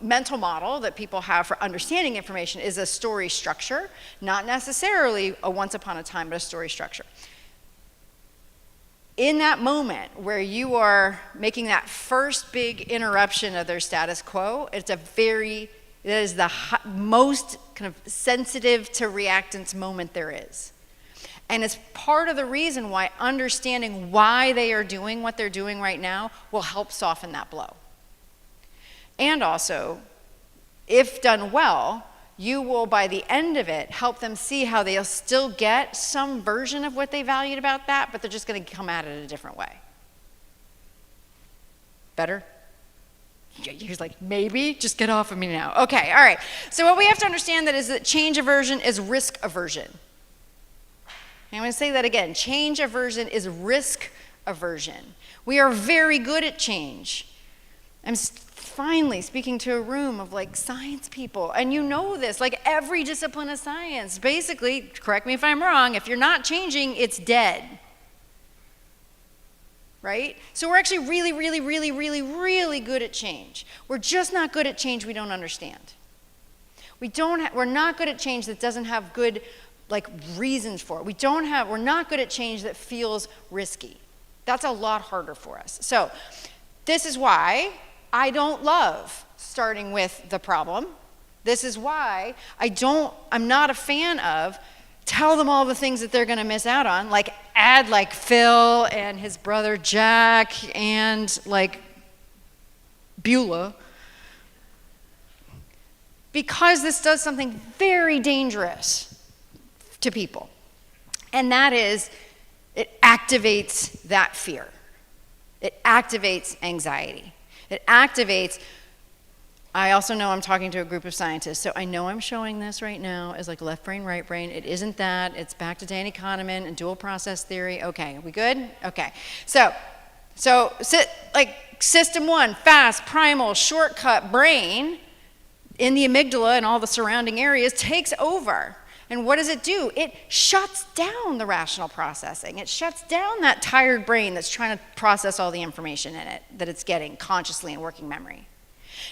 mental model that people have for understanding information is a story structure, not necessarily a once upon a time, but a story structure. In that moment where you are making that first big interruption of their status quo, that is the most kind of sensitive to reactance moment there is. And it's part of the reason why understanding why they are doing what they're doing right now will help soften that blow. And also, if done well, you will, by the end of it, help them see how they'll still get some version of what they valued about that, but they're just going to come at it a different way. Better? He's like, maybe, just get off of me now. Okay, all right. So what we have to understand is that change aversion is risk aversion. I'm going to say that again. Change aversion is risk aversion. We are very good at change. I'm finally speaking to a room of science people, and you know this, every discipline of science, basically, correct me if I'm wrong, if you're not changing, it's dead. Right? So we're actually really, really, really, really, really good at change. We're just not good at change we don't understand. We're not good at change that doesn't have good like reasons for it. We're not good at change that feels risky. That's a lot harder for us. So this is why I don't love starting with the problem. This is why I'm not a fan of tell them all the things that they're going to miss out on, like add like Phil and his brother Jack and like Beulah, because this does something very dangerous to people. And that is, it activates that fear. It activates anxiety. It activates, I also know I'm talking to a group of scientists, so I know I'm showing this right now as like left brain, right brain. It isn't that. It's back to Danny Kahneman and dual process theory. Okay, are we good? Okay. So like system one, fast, primal, shortcut brain in the amygdala and all the surrounding areas takes over. And what does it do? It shuts down the rational processing. It shuts down that tired brain that's trying to process all the information in it that it's getting consciously in working memory.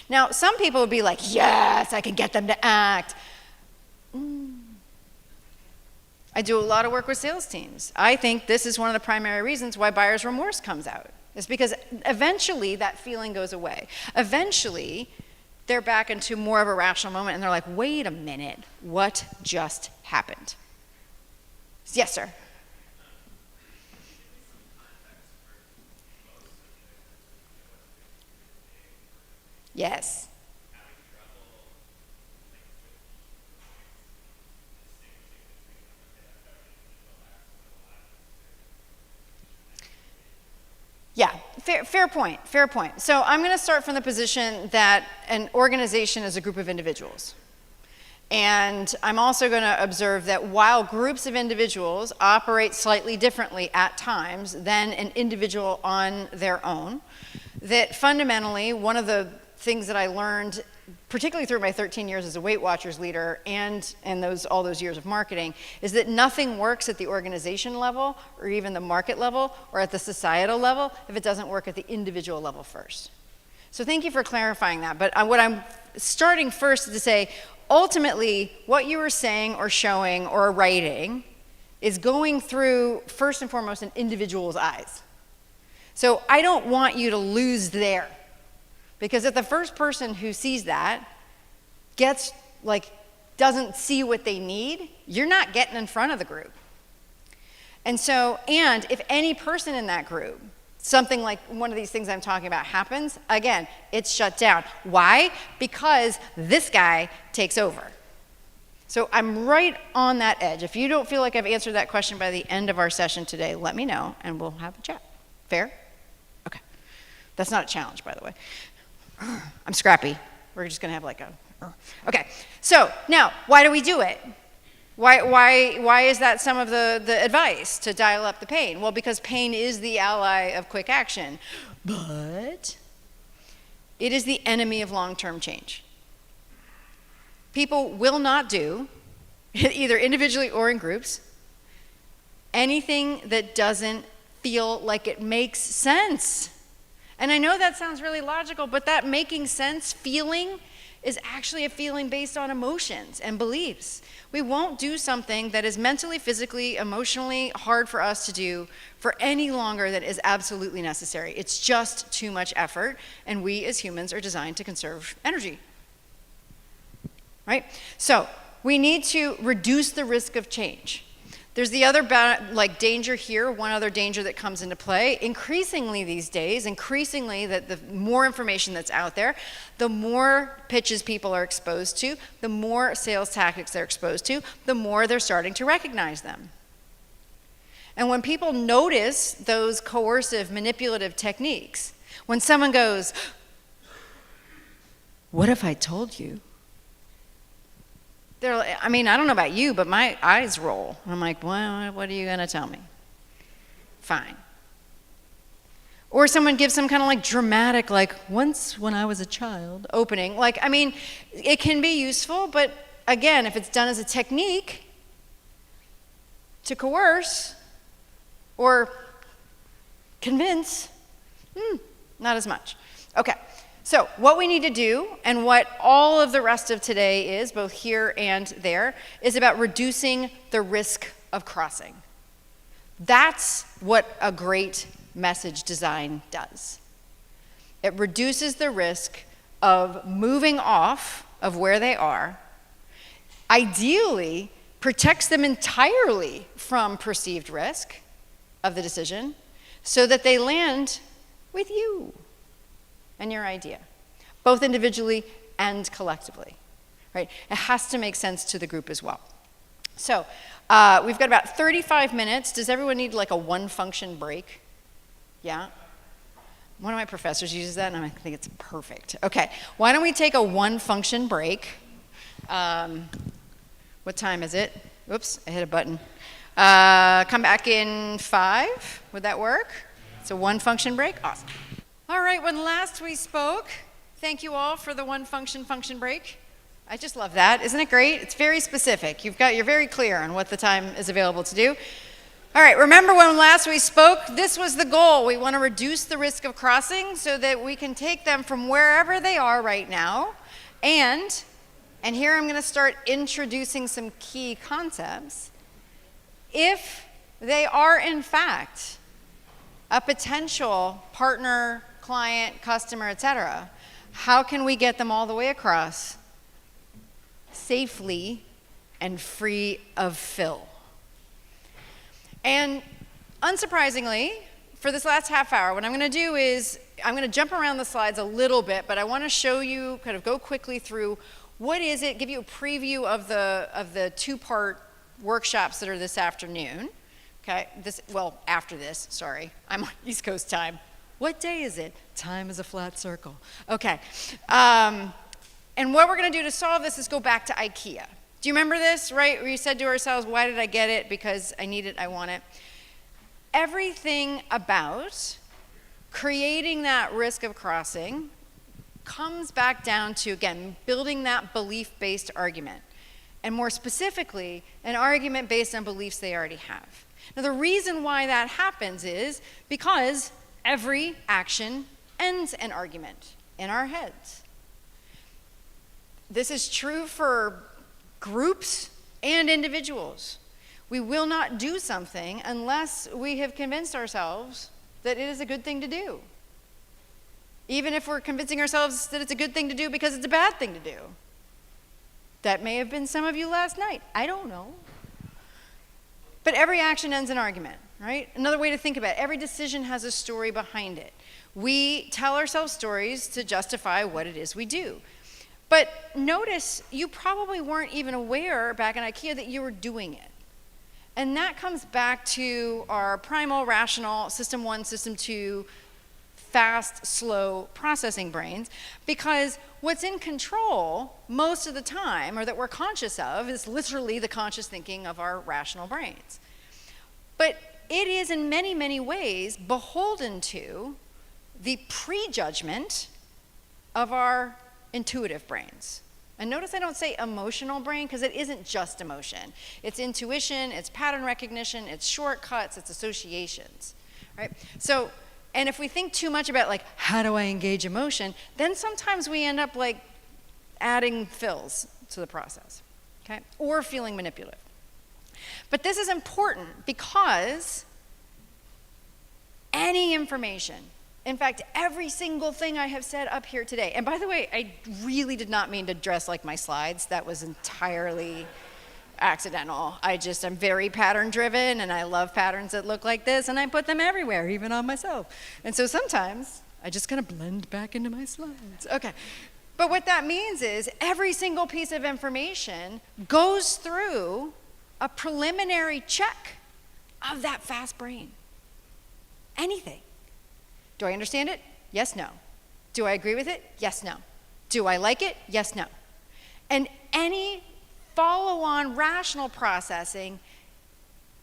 Now, some people would be like, yes, I can get them to act. I do a lot of work with sales teams. I think this is one of the primary reasons why buyer's remorse comes out. It's because eventually that feeling goes away. Eventually, they're back into more of a rational moment and they're like, wait a minute, what just happened? Yes, sir. Yes. Yeah, fair point. So I'm going to start from the position that an organization is a group of individuals. And I'm also going to observe that while groups of individuals operate slightly differently at times than an individual on their own, that fundamentally one of the things that I learned, particularly through my 13 years as a Weight Watchers leader and all those years of marketing, is that nothing works at the organization level or even the market level or at the societal level if it doesn't work at the individual level first. So thank you for clarifying that. But what I'm starting first is to say, ultimately, what you are saying or showing or writing is going through, first and foremost, an individual's eyes. So I don't want you to lose there. Because if the first person who sees that doesn't see what they need, you're not getting in front of the group. And if any person in that group, something like one of these things I'm talking about happens, again, it's shut down. Why? Because this guy takes over. So I'm right on that edge. If you don't feel like I've answered that question by the end of our session today, let me know and we'll have a chat. Fair? Okay. That's not a challenge, by the way. I'm scrappy. We're just gonna have like a, okay. So now, why do we do it? Why is that some of the advice to dial up the pain? Well, because pain is the ally of quick action, but it is the enemy of long-term change. People will not do, either individually or in groups, anything that doesn't feel like it makes sense. And I know that sounds really logical, but that making sense feeling is actually a feeling based on emotions and beliefs. We won't do something that is mentally, physically, emotionally hard for us to do for any longer than is absolutely necessary. It's just too much effort, and we as humans are designed to conserve energy. Right? So we need to reduce the risk of change. There's the other danger here, one other danger that comes into play. Increasingly these days, that the more information that's out there, the more pitches people are exposed to, the more sales tactics they're exposed to, the more they're starting to recognize them. And when people notice those coercive, manipulative techniques, when someone goes, "What if I told you?" I don't know about you, but my eyes roll. I'm like, well, what are you going to tell me? Fine. Or someone gives some kind of like dramatic, like, once when I was a child opening. It can be useful, but again, if it's done as a technique to coerce or convince, not as much. Okay, So what we need to do, and what all of the rest of today is, both here and there, is about reducing the risk of crossing. That's what a great message design does. It reduces the risk of moving off of where they are, ideally protects them entirely from perceived risk of the decision, so that they land with you and your idea, both individually and collectively, right? It has to make sense to the group as well. So we've got about 35 minutes. Does everyone need like a one function break? Yeah? One of my professors uses that, and I think it's perfect. Okay, why don't we take a one function break? What time is it? Oops, I hit a button. Come back in 5. Would that work? It's a one function break? Awesome. All right, when last we spoke, thank you all for the one function break. I just love that. Isn't it great? It's very specific. You're very clear on what the time is available to do. All right, remember when last we spoke, this was the goal. We want to reduce the risk of crossing so that we can take them from wherever they are right now. And here I'm going to start introducing some key concepts. If they are in fact a potential partner, client, customer, etc., how can we get them all the way across safely and free of fill? And unsurprisingly, for this last half hour, what I'm going to do is I'm going to jump around the slides a little bit, but I want to show you, kind of go quickly through what is it, give you a preview of the two-part workshops that are this afternoon. Okay, after this, sorry. I'm on East Coast time. What day is it? Time is a flat circle. Okay. And what we're going to do to solve this is go back to IKEA. Do you remember this, right? We said to ourselves, why did I get it? Because I need it, I want it. Everything about creating that risk of crossing comes back down to, again, building that belief-based argument. And more specifically, an argument based on beliefs they already have. Now, the reason why that happens is because every action ends an argument in our heads. This is true for groups and individuals. We will not do something unless we have convinced ourselves that it is a good thing to do. Even if we're convincing ourselves that it's a good thing to do because it's a bad thing to do. That may have been some of you last night. I don't know. But every action ends an argument, right? Another way to think about it, every decision has a story behind it. We tell ourselves stories to justify what it is we do. But notice, you probably weren't even aware back in IKEA that you were doing it. And that comes back to our primal, rational, system 1, system 2, fast, slow processing brains, because what's in control most of the time, or that we're conscious of, is literally the conscious thinking of our rational brains. But it is in many, many ways beholden to the prejudgment of our intuitive brains. And notice I don't say emotional brain, because it isn't just emotion. It's intuition, it's pattern recognition, it's shortcuts, it's associations, right? So, and if we think too much about like, how do I engage emotion, then sometimes we end up like adding fills to the process, okay? Or feeling manipulative. But this is important because any information, in fact, every single thing I have said up here today, and by the way, I really did not mean to dress like my slides. That was entirely accidental. I'm very pattern driven, and I love patterns that look like this, and I put them everywhere, even on myself. And so sometimes I just kind of blend back into my slides. Okay. But what that means is every single piece of information goes through a preliminary check of that fast brain. Anything. Do I understand it? Yes, no. Do I agree with it? Yes, no. Do I like it? Yes, no. And any follow-on rational processing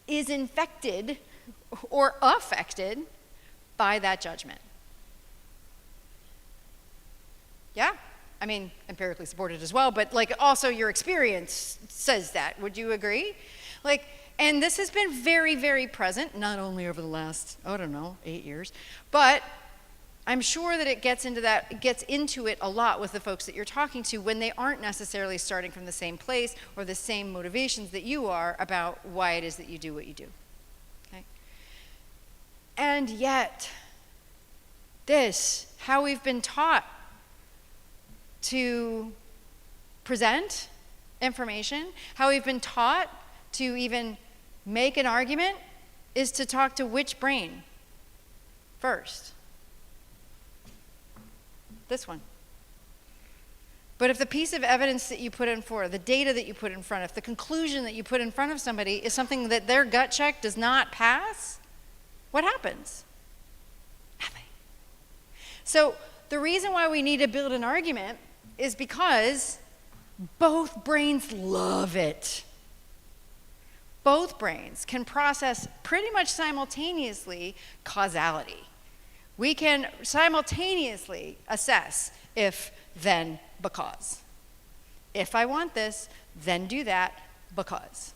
is infected or affected by that judgment. Yeah? I mean, empirically supported as well, but like also your experience says that. Would you agree? Like, and this has been very, very present, not only over the last, 8 years, but I'm sure that it gets into it a lot with the folks that you're talking to when they aren't necessarily starting from the same place or the same motivations that you are about why it is that you do what you do. Okay? And yet, how we've been taught to present information, how we've been taught to even make an argument, is to talk to which brain first? This one. But if the piece of evidence that you put in for, the data that you put in front of, the conclusion that you put in front of somebody is something that their gut check does not pass, what happens? Nothing. So the reason why we need to build an argument is because both brains love it. Both brains can process pretty much simultaneously causality. We can simultaneously assess if, then, because. If I want this, then do that, because.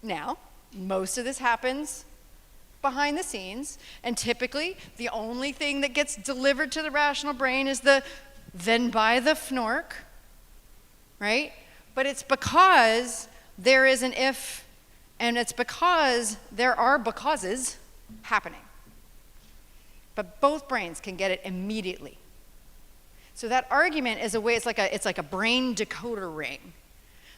Now, most of this happens behind the scenes, and typically the only thing that gets delivered to the rational brain is the then by the FNORC, right? But it's because there is an if, and it's because there are becauses happening. But both brains can get it immediately. So that argument is a way, it's like a brain decoder ring.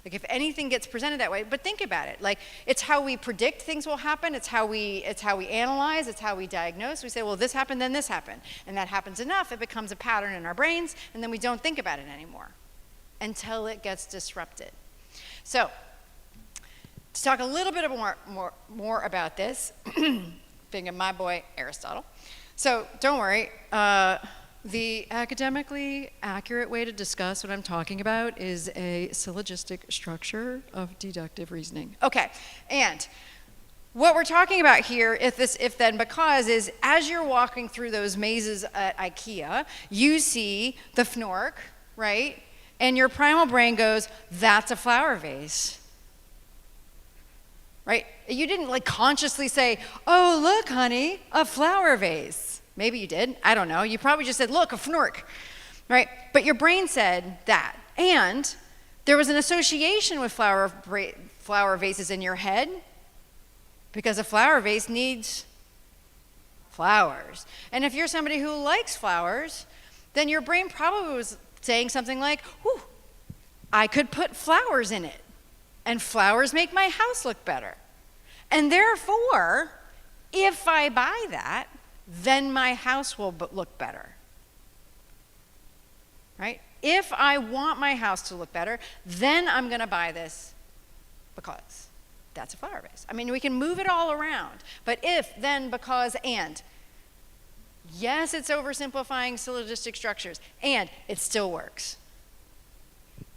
Like if anything gets presented that way, but think about it. Like it's how we predict things will happen, it's how we analyze, it's how we diagnose. We say, well, this happened, then this happened. And that happens enough, it becomes a pattern in our brains, and then we don't think about it anymore until it gets disrupted. So, to talk a little bit more about this, being of my boy Aristotle. So don't worry, the academically accurate way to discuss what I'm talking about is a syllogistic structure of deductive reasoning. Okay, and what we're talking about here, if then because, is as you're walking through those mazes at IKEA, you see the FNORC, right? And your primal brain goes, that's a flower vase. Right? You didn't like consciously say, oh, look, honey, a flower vase. Maybe you did. I don't know. You probably just said, look, a FNORC. Right? But your brain said that. And there was an association with flower vases in your head because a flower vase needs flowers. And if you're somebody who likes flowers, then your brain probably was saying something like, whew, I could put flowers in it. And flowers make my house look better. And therefore, if I buy that, then my house will look better. Right? If I want my house to look better, then I'm going to buy this because that's a flower vase. I mean, we can move it all around. But if, then, because, and. Yes, it's oversimplifying syllogistic structures, and it still works.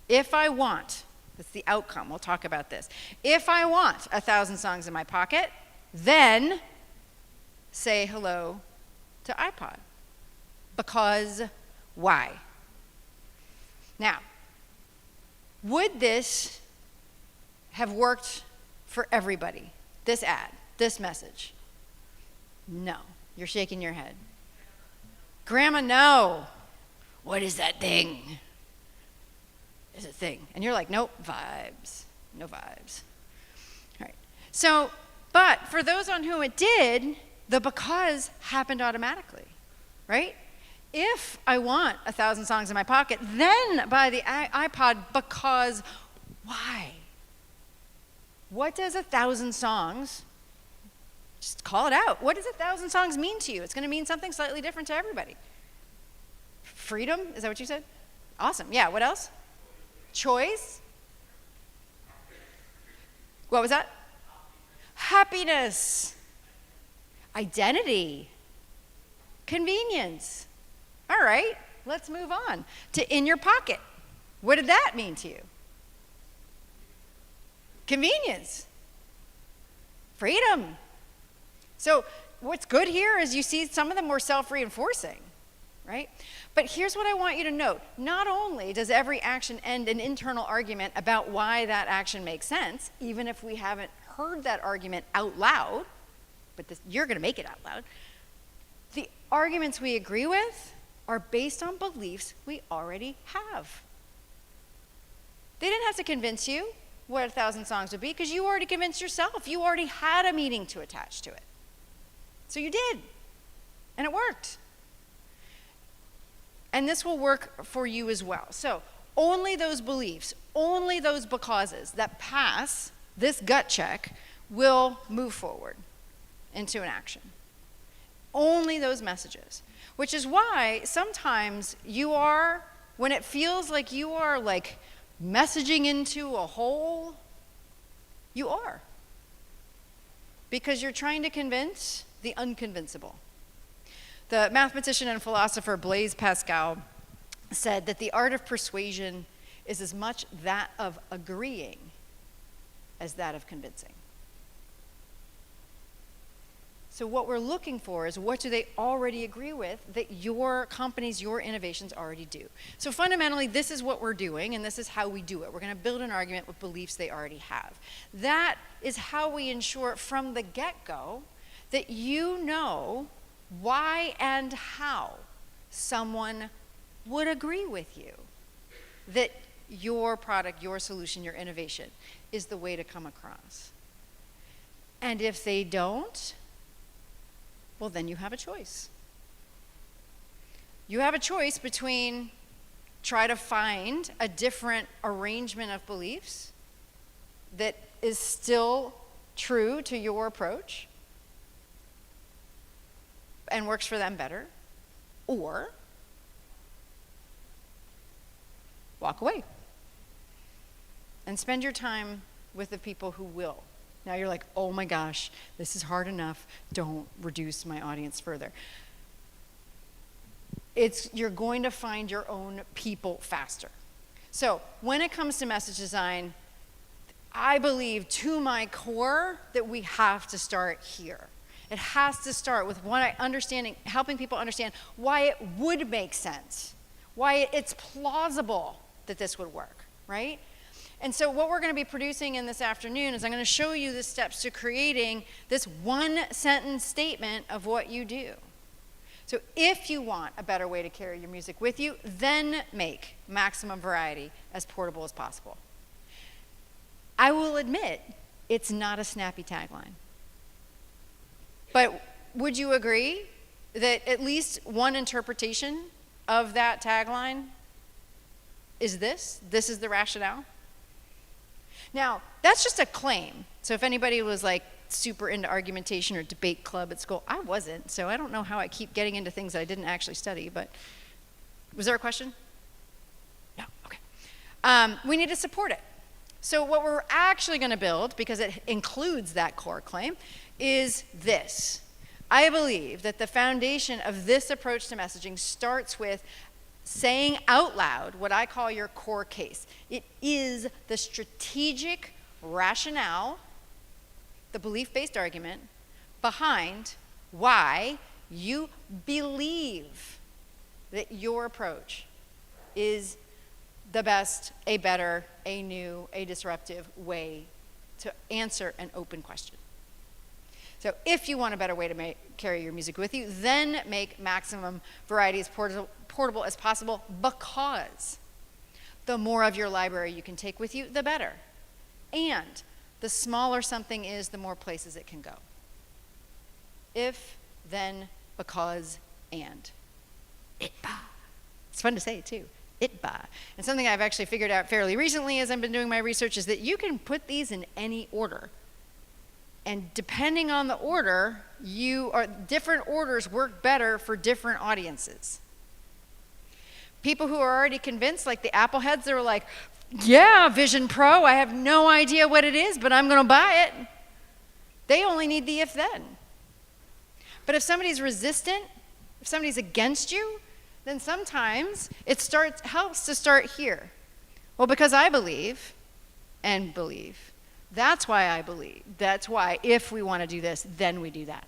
If I want, that's the outcome. We'll talk about this. If I want 1,000 songs in my pocket, then say hello to iPod. Because why? Now, would this have worked for everybody? This ad, this message? No. You're shaking your head. Grandma, no. What is that thing? Is a thing. And you're like, nope, vibes. No vibes. All right. So, but for those on whom it did, the because happened automatically, right? If I want 1,000 songs in my pocket, then buy the iPod because why? What does 1,000 songs, just call it out. What does 1,000 songs mean to you? It's going to mean something slightly different to everybody. Freedom, is that what you said? Awesome. Yeah, what else? Choice. What was that? Happiness. Identity. Convenience. All right, let's move on to in your pocket. What did that mean to you? Convenience. Freedom. So what's good here is you see some of them were self-reinforcing, right? But here's what I want you to note. Not only does every action end an internal argument about why that action makes sense, even if we haven't heard that argument out loud, but you're going to make it out loud, The arguments we agree with are based on beliefs we already have. They didn't have to convince you what 1,000 songs would be because you already convinced yourself. You already had a meaning to attach to it. So you did, and it worked. And this will work for you as well. So only those beliefs, only those becauses that pass this gut check will move forward into an action. Only those messages. Which is why sometimes you are, when it feels like you are like messaging into a hole, you are. Because you're trying to convince the unconvincible. The mathematician and philosopher Blaise Pascal said that the art of persuasion is as much that of agreeing as that of convincing. So what we're looking for is what do they already agree with that your companies, your innovations already do. So fundamentally, this is what we're doing, and this is how we do it. We're going to build an argument with beliefs they already have. That is how we ensure from the get-go that you know why and how someone would agree with you that your product, your solution, your innovation is the way to come across. And if they don't, well, then you have a choice. You have a choice between try to find a different arrangement of beliefs that is still true to your approach and works for them better, or walk away and spend your time with the people who will. Now you're like, oh my gosh, this is hard enough. Don't reduce my audience further. You're going to find your own people faster. So when it comes to message design, I believe to my core that we have to start here. It has to start with helping people understand why it would make sense, why it's plausible that this would work, right? And so what we're going to be producing in this afternoon is I'm going to show you the steps to creating this one-sentence statement of what you do. So if you want a better way to carry your music with you, then make maximum variety as portable as possible. I will admit, it's not a snappy tagline. But would you agree that at least one interpretation of that tagline is this? This is the rationale? Now, that's just a claim. So if anybody was like super into argumentation or debate club at school, I wasn't, so I don't know how I keep getting into things that I didn't actually study, but was there a question? No, okay. We need to support it. So what we're actually going to build, because it includes that core claim, is this. I believe that the foundation of this approach to messaging starts with saying out loud what I call your core case. It is the strategic rationale, the belief-based argument, behind why you believe that your approach is the best, a better, a new, a disruptive way to answer an open question. So if you want a better way to carry your music with you, then make maximum variety as portable as possible, because the more of your library you can take with you, the better. And the smaller something is, the more places it can go. If, then, because, and. Itba. It's fun to say too. Itba. And something I've actually figured out fairly recently as I've been doing my research is that you can put these in any order. And depending on the order, different orders work better for different audiences. People who are already convinced, like the Apple heads, they were like, yeah, Vision Pro, I have no idea what it is, but I'm going to buy it. They only need the if-then. But if somebody's resistant, if somebody's against you, then sometimes it helps to start here. Well, because I believe and believe. That's why I believe. That's why if we want to do this, then we do that.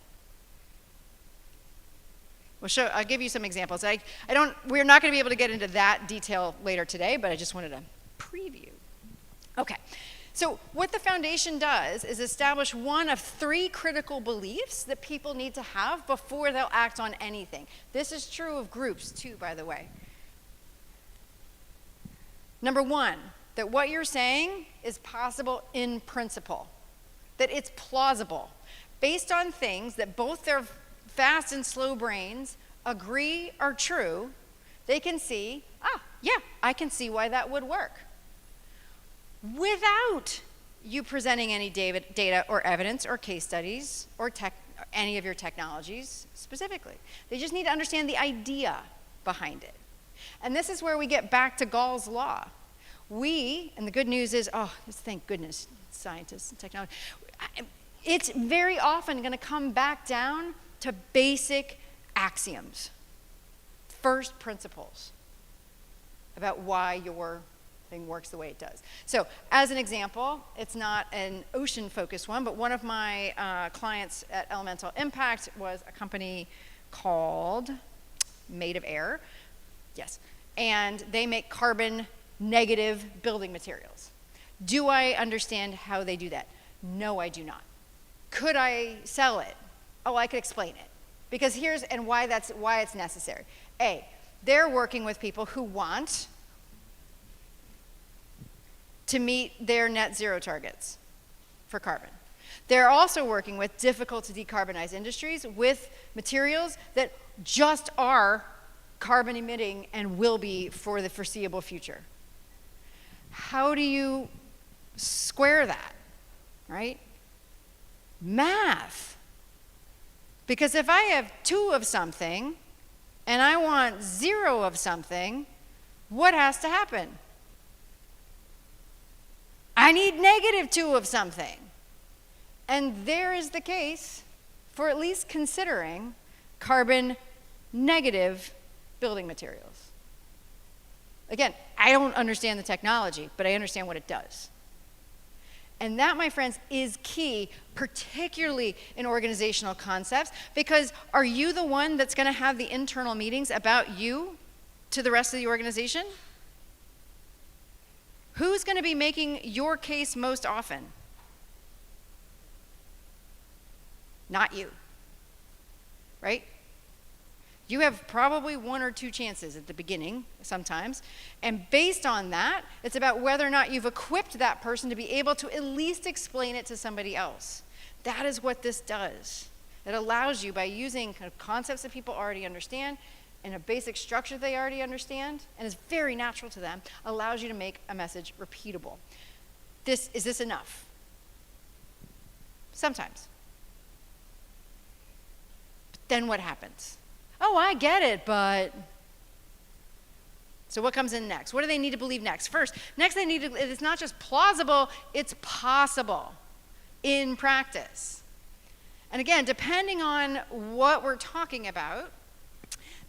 I'll give you some examples. We're not going to be able to get into that detail later today, but I just wanted to preview. Okay, So what the foundation does is establish one of 3 critical beliefs that people need to have before they'll act on anything. This is true of groups too, by the way. Number 1, that what you're saying is possible in principle, that it's plausible, based on things that both their fast and slow brains agree are true. They can see, yeah, I can see why that would work, without you presenting any data or evidence or case studies or any of your technologies specifically. They just need to understand the idea behind it. And this is where we get back to Gall's law. And the good news is, thank goodness, scientists and technology, it's very often going to come back down to basic axioms, first principles about why your thing works the way it does. So as an example, it's not an ocean-focused one, but one of my clients at Elemental Impact was a company called Made of Air. Yes. And they make carbon negative building materials. Do I understand how they do that? No, I do not. Could I sell it? Oh, I could explain it. Because here's why it's necessary. A, they're working with people who want to meet their net zero targets for carbon. They're also working with difficult to decarbonize industries with materials that just are carbon emitting and will be for the foreseeable future. How do you square that, right? Math. Because if I have 2 of something and I want 0 of something, what has to happen? I need -2 of something. And there is the case for at least considering carbon negative building materials. Again, I don't understand the technology, but I understand what it does. And that, my friends, is key, particularly in organizational concepts, because are you the one that's going to have the internal meetings about you to the rest of the organization? Who's going to be making your case most often? Not you, right? You have probably 1 or 2 chances at the beginning sometimes, and based on that, it's about whether or not you've equipped that person to be able to at least explain it to somebody else. That is what this does. It allows you, by using kind of concepts that people already understand and a basic structure they already understand, and is very natural to them, allows you to make a message repeatable. Is this enough? Sometimes. But then what happens? Oh, I get it, but... So what comes in next? What do they need to believe next? Next they need to, it's not just plausible, it's possible in practice. And again, depending on what we're talking about,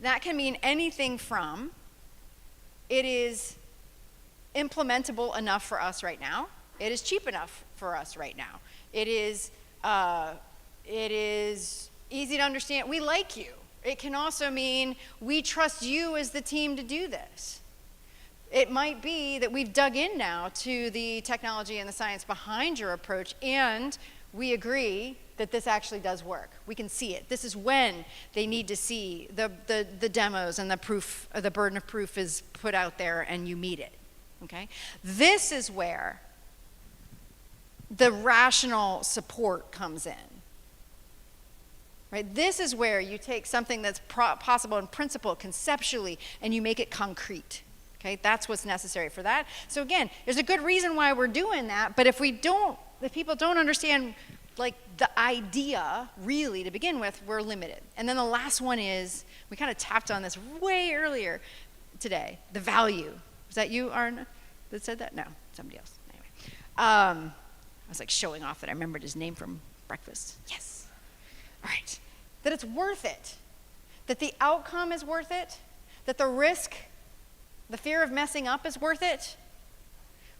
that can mean anything from it is implementable enough for us right now, it is cheap enough for us right now, it is easy to understand, we like you. It can also mean we trust you as the team to do this. It might be that we've dug in now to the technology and the science behind your approach, and we agree that this actually does work. We can see it. This is when they need to see the demos and the proof, the burden of proof is put out there and you meet it, okay? This is where the rational support comes in. Right? This is where you take something that's possible in principle, conceptually, and you make it concrete. Okay? That's what's necessary for that. So again, there's a good reason why we're doing that, but if people don't understand like the idea really to begin with, we're limited. And then the last one is, we kind of tapped on this way earlier today, the value. Was that you, Arne, that said that? No, somebody else. Anyway. I was like showing off that I remembered his name from breakfast. Yes. All right, that it's worth it, that the outcome is worth it, that the risk, the fear of messing up is worth it,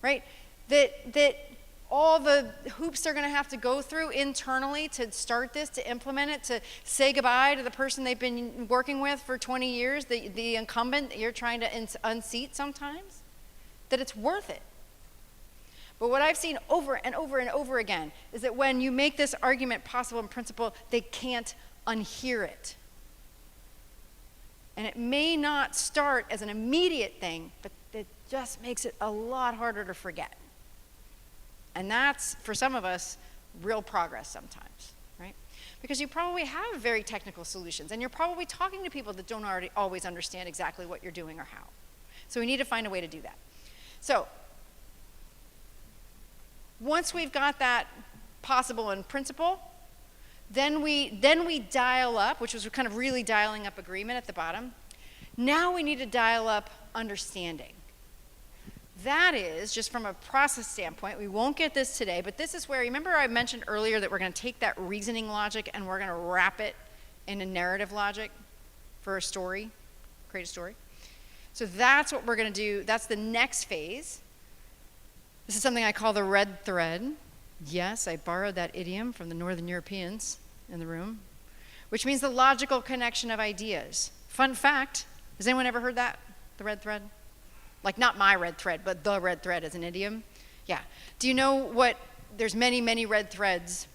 right? That all the hoops they're going to have to go through internally to start this, to implement it, to say goodbye to the person they've been working with for 20 years, the incumbent that you're trying to unseat sometimes, that it's worth it. But what I've seen over and over and over again is that when you make this argument possible in principle, they can't unhear it. And it may not start as an immediate thing, but it just makes it a lot harder to forget. And that's, for some of us, real progress sometimes, right? Because you probably have very technical solutions, and you're probably talking to people that don't always understand exactly what you're doing or how. So we need to find a way to do that. So once we've got that possible in principle, then we dial up, which was kind of really dialing up agreement at the bottom. Now we need to dial up understanding. That is, just from a process standpoint, we won't get this today, but this is where, remember I mentioned earlier that we're going to take that reasoning logic and we're going to wrap it in a narrative logic for a story, create a story. So that's what we're going to do. That's the next phase. This is something I call the red thread. Yes, I borrowed that idiom from the Northern Europeans in the room, which means the logical connection of ideas. Fun fact, has anyone ever heard that, the red thread? Like not my red thread, but the red thread as an idiom? Yeah. Do you know what, there's many, many red threads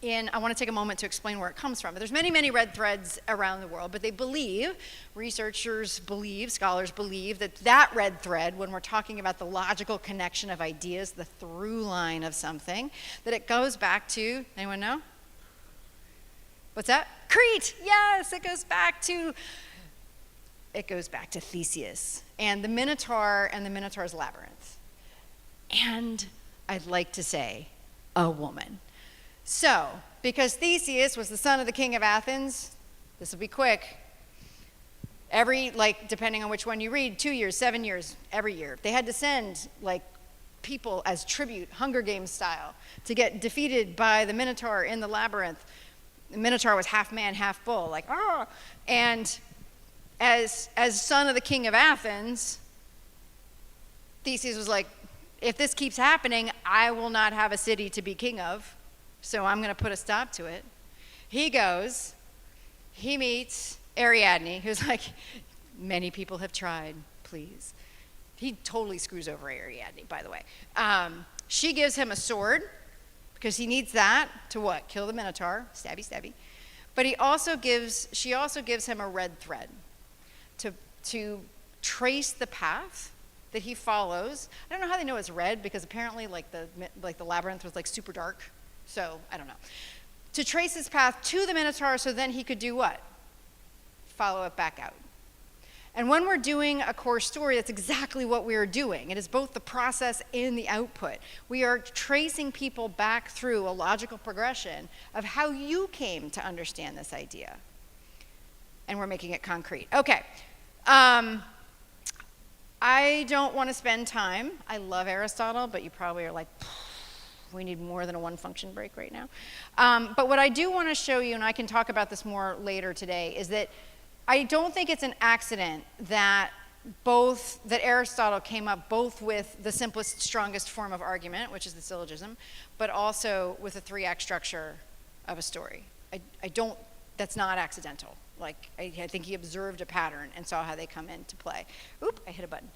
I want to take a moment to explain where it comes from. But there's many, many red threads around the world, but they believe, researchers believe, scholars believe that that red thread, when we're talking about the logical connection of ideas, the through line of something, that it goes back to, anyone know? What's that? Crete, yes, it goes back to Theseus and the Minotaur and the Minotaur's labyrinth. And I'd like to say, a woman. So, because Theseus was the son of the king of Athens, this will be quick. Depending on which one you read, 2 years, 7 years, every year, they had to send people as tribute, Hunger Games style, to get defeated by the Minotaur in the labyrinth. The Minotaur was half man, half bull, and as son of the king of Athens, Theseus was like, if this keeps happening, I will not have a city to be king of, so I'm going to put a stop to it. He goes, he meets Ariadne, who's like, many people have tried, please. He totally screws over Ariadne, by the way. She gives him a sword, because he needs that to what? Kill the Minotaur, stabby, stabby. But she also gives him a red thread to trace the path that he follows. I don't know how they know it's red, because apparently the labyrinth was super dark. So I don't know. To trace his path to the Minotaur, so then he could do what? Follow it back out. And when we're doing a core story, that's exactly what we are doing. It is both the process and the output. We are tracing people back through a logical progression of how you came to understand this idea. And we're making it concrete. Okay. I don't want to spend time. I love Aristotle, but you probably are like, we need more than a one function break right now. But what I do want to show you, and I can talk about this more later today, is that I don't think it's an accident that Aristotle came up both with the simplest, strongest form of argument, which is the syllogism, but also with a 3-act structure of a story. That's not accidental. I think he observed a pattern and saw how they come into play. Oop, I hit a button.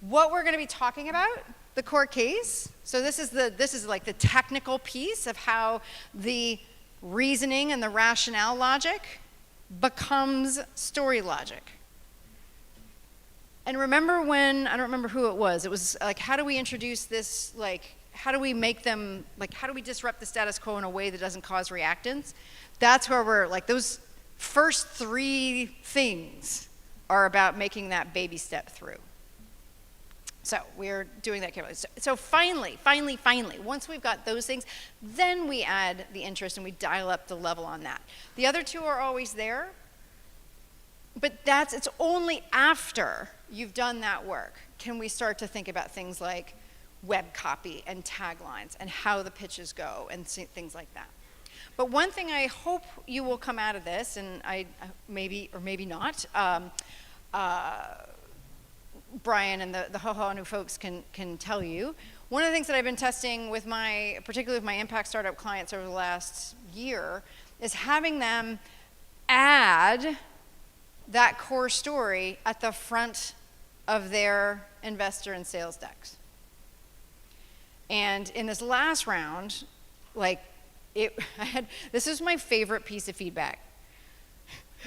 What we're going to be talking about, the core case. So this is the technical piece of how the reasoning and the rationale logic becomes story logic. And remember when, I don't remember who it was how do we introduce this, how do we make them, how do we disrupt the status quo in a way that doesn't cause reactance? That's where we're, those first 3 things are about making that baby step through. So we're doing that carefully. So finally, once we've got those things, then we add the interest and we dial up the level on that. The other 2 are always there, but it's only after you've done that work can we start to think about things like web copy and taglines and how the pitches go and things like that. But one thing I hope you will come out of this, and I maybe or maybe not, Brian and the Hohonu folks can tell you. One of the things that I've been testing particularly with my impact startup clients over the last year, is having them add that core story at the front of their investor and sales decks. And in this last round, like, this is my favorite piece of feedback.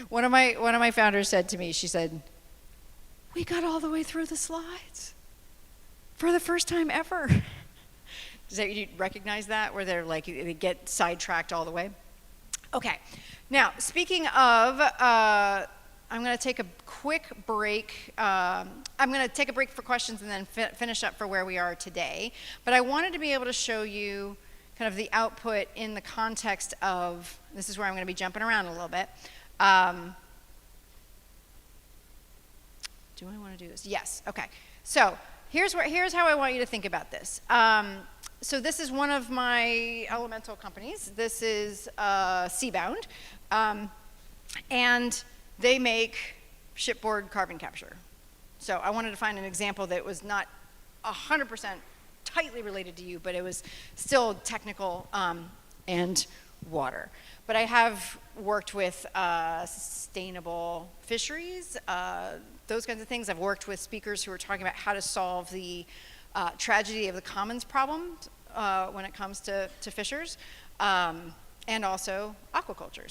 One of my founders said to me, she said, "We got all the way through the slides for the first time ever." Does that, you recognize that, where they're like, they get sidetracked all the way? Okay, now speaking of, I'm going to take a quick break. I'm going to take a break for questions and then finish up for where we are today. But I wanted to be able to show you kind of the output in the context of, this is where I'm going to be jumping around a little bit. Do I want to do this? Yes, okay. So here's how I want you to think about this. So this is one of my elemental companies. This is Seabound, and they make shipboard carbon capture. So I wanted to find an example that was not 100% tightly related to you, but it was still technical and water. But I have worked with sustainable fisheries, those kinds of things. I've worked with speakers who are talking about how to solve the tragedy of the commons problem when it comes to fishers, and also aquaculture.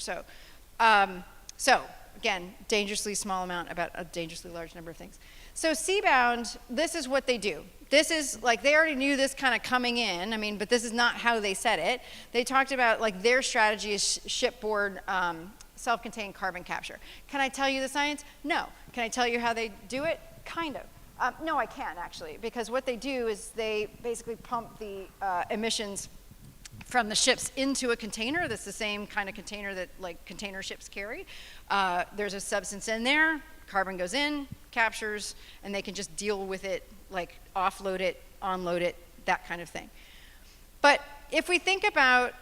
So again, dangerously small amount about a dangerously large number of things. So Seabound, this is what they do. This is like, they already knew this kind of coming in, I mean, but this is not how they said it. They talked about like their strategy is shipboard self-contained carbon capture. Can I tell you the science? No. Can I tell you how they do it? Kind of. No, I can't actually, because what they do is they basically pump the emissions from the ships into a container. That's the same kind of container that like container ships carry. There's a substance in there, carbon goes in, captures, and they can just deal with it, like offload it, onload it, that kind of thing. But if we think about,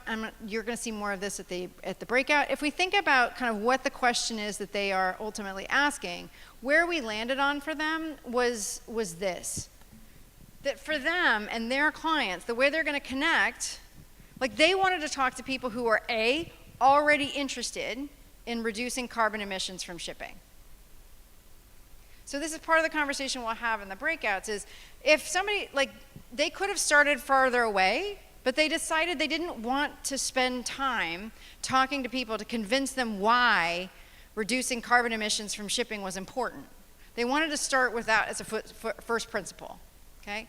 you're going to see more of this at the breakout. If we think about kind of what the question is that they are ultimately asking, where we landed on for them was this. That for them and their clients, the way they're going to connect, like they wanted to talk to people who are A, already interested in reducing carbon emissions from shipping. So this is part of the conversation we'll have in the breakouts is if somebody, like they could have started farther away, but they decided they didn't want to spend time talking to people to convince them why reducing carbon emissions from shipping was important. They wanted to start with that as a first principle, okay?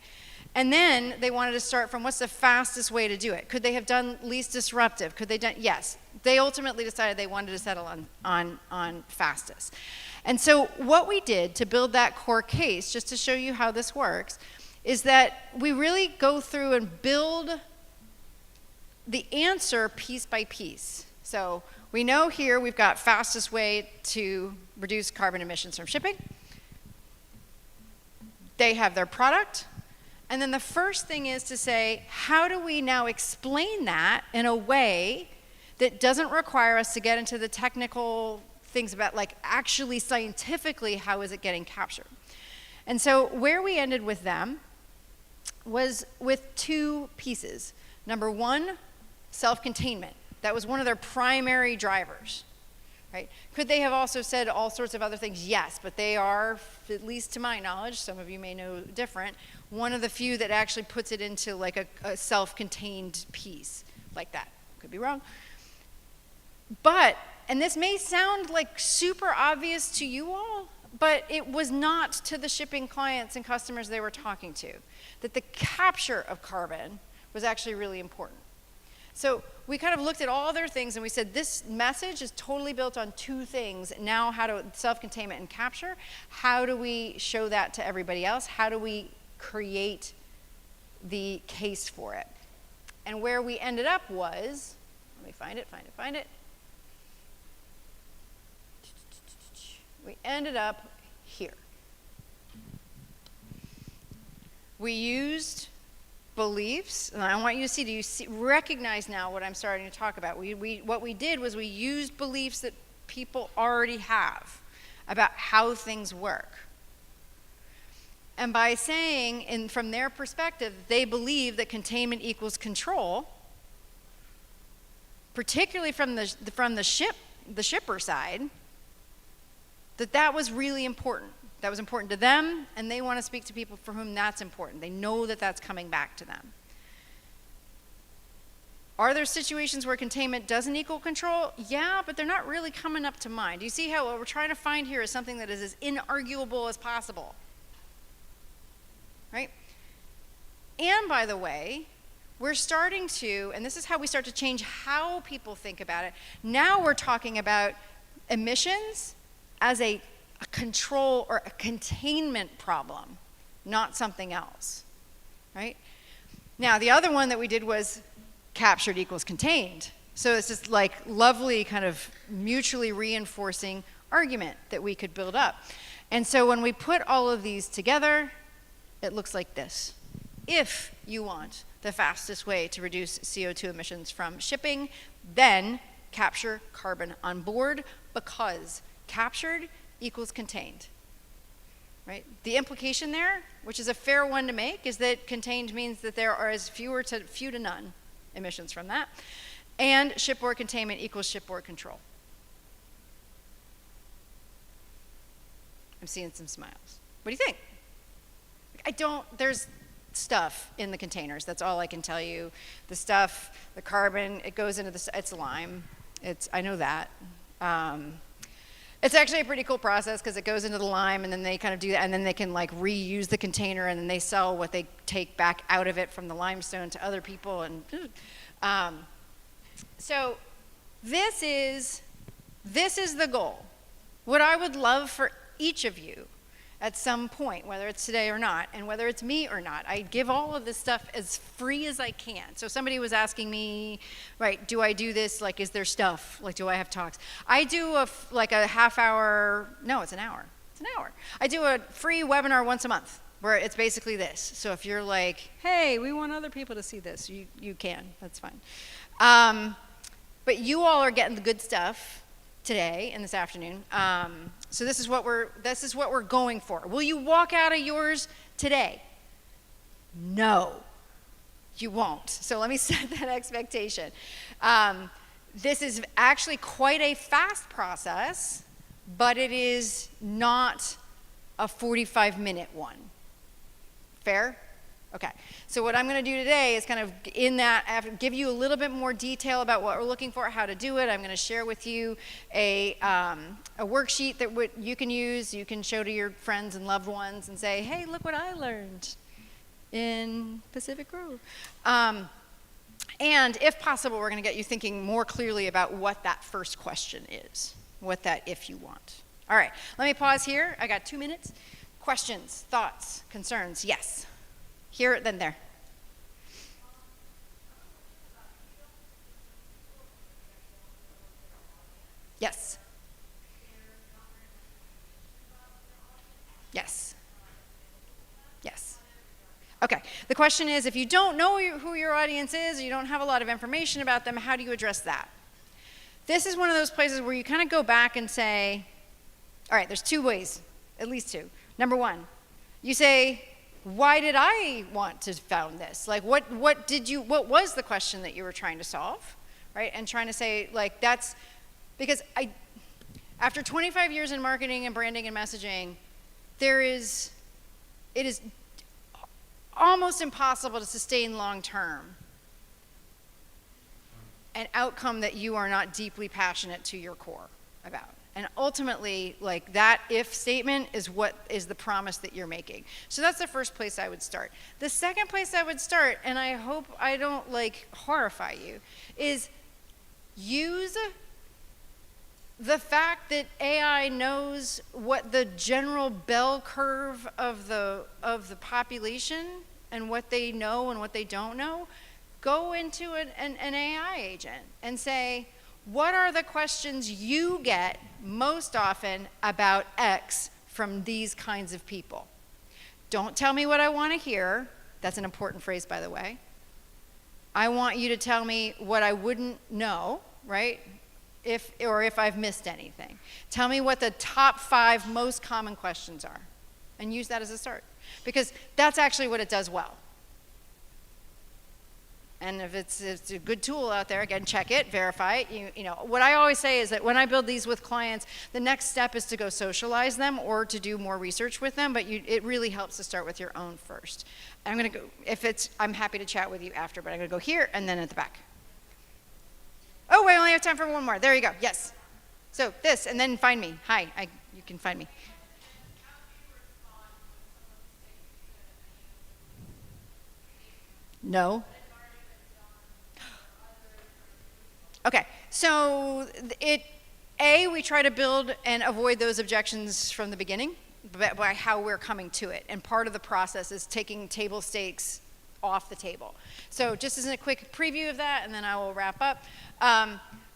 And then they wanted to start from what's the fastest way to do it. Could they have done least disruptive? Could they done, yes. They ultimately decided they wanted to settle on fastest. And so what we did to build that core case, just to show you how this works, is that we really go through and build the answer piece by piece. So we know here we've got fastest way to reduce carbon emissions from shipping. They have their product. And then the first thing is to say, how do we now explain that in a way that doesn't require us to get into the technical things about like actually scientifically how is it getting captured? And so where we ended with them was with two pieces. Number one, self-containment. That was one of their primary drivers, right? Could they have also said all sorts of other things? Yes, but they are, at least to my knowledge, some of you may know different, one of the few that actually puts it into like a self-contained piece like that. Could be wrong. But, and this may sound like super obvious to you all, but it was not to the shipping clients and customers they were talking to, that the capture of carbon was actually really important. So we kind of looked at all their things and we said, this message is totally built on two things. Now, how to self-containment and capture, how do we show that to everybody else? How do we create the case for it? And where we ended up was, let me find it. We ended up here. We used beliefs, and I want you to see, recognize now what I'm starting to talk about. What we did was we used beliefs that people already have about how things work. And by saying, from their perspective, they believe that containment equals control, particularly from the shipper side, that was really important. That was important to them, and they want to speak to people for whom that's important. They know that that's coming back to them. Are there situations where containment doesn't equal control? Yeah, but they're not really coming up to mind. Do you see how what we're trying to find here is something that is as inarguable as possible? Right? And by the way, we're starting to, and this is how we start to change how people think about it. Now we're talking about emissions as a control or a containment problem, not something else, right? Now, the other one that we did was captured equals contained. So it's this like lovely kind of mutually reinforcing argument that we could build up. And so when we put all of these together, it looks like this. If you want the fastest way to reduce CO2 emissions from shipping, then capture carbon on board, because captured equals contained, right? The implication there, which is a fair one to make, is that contained means that there are as few to none emissions from that, and shipboard containment equals shipboard control. I'm seeing some smiles. What do you think? There's stuff in the containers, that's all I can tell you. The stuff, the carbon, it goes into it's lime. I know that. It's actually a pretty cool process because it goes into the lime and then they kind of do that, and then they can like reuse the container, and then they sell what they take back out of it from the limestone to other people. And so this is the goal. What I would love for each of you at some point, whether it's today or not, and whether it's me or not, I give all of this stuff as free as I can. So somebody was asking me, right, do I do this, like, is there stuff, like, do I have talks? I do a half hour, no, it's an hour. It's an hour. I do a free webinar once a month where it's basically this. So if you're like, hey, we want other people to see this, you can, that's fine. But you all are getting the good stuff today and this afternoon. So this is what we're going for. Will you walk out of yours today? No, you won't. So let me set that expectation. This is actually quite a fast process, but it is not a 45-minute one. Fair? Okay, so what I'm going to do today is kind of give you a little bit more detail about what we're looking for, how to do it. I'm going to share with you a worksheet that you can use, you can show to your friends and loved ones and say, hey, look what I learned in Pacific Grove. And if possible, we're going to get you thinking more clearly about what that first question is, what that if you want. All right, let me pause here. I got 2 minutes. Questions, thoughts, concerns? Yes. Here, then there. Yes. Yes. Yes. Okay. The question is, if you don't know who your audience is, or you don't have a lot of information about them, how do you address that? This is one of those places where you kind of go back and say, all right, there's 2 ways, at least 2. Number 1, you say, why did I want to found this? Like, what was the question that you were trying to solve, right? And trying to say, like, that's, because after 25 years in marketing and branding and messaging, it is almost impossible to sustain long-term an outcome that you are not deeply passionate to your core about. And ultimately, like, that if statement is what is the promise that you're making. So that's the first place I would start. The second place I would start, and I hope I don't like horrify you, is use the fact that AI knows what the general bell curve of the population and what they know and what they don't know. Go into an AI agent and say, what are the questions you get most often about X from these kinds of people? Don't tell me what I want to hear. That's an important phrase, by the way. I want you to tell me what I wouldn't know, right? If I've missed anything. Tell me what the top 5 most common questions are, and use that as a start, because that's actually what it does well. And if it's a good tool out there, again, check it, verify it. You know, what I always say is that when I build these with clients, the next step is to go socialize them or to do more research with them, but it really helps to start with your own first. I'm gonna go, I'm happy to chat with you after, but I'm gonna go here and then at the back. have time for one more. There you go. Yes. So this, and then find me. Hi, you can find me. No. Okay, so we try to build and avoid those objections from the beginning by how we're coming to it. And part of the process is taking table stakes off the table. So just as a quick preview of that, and then I will wrap up.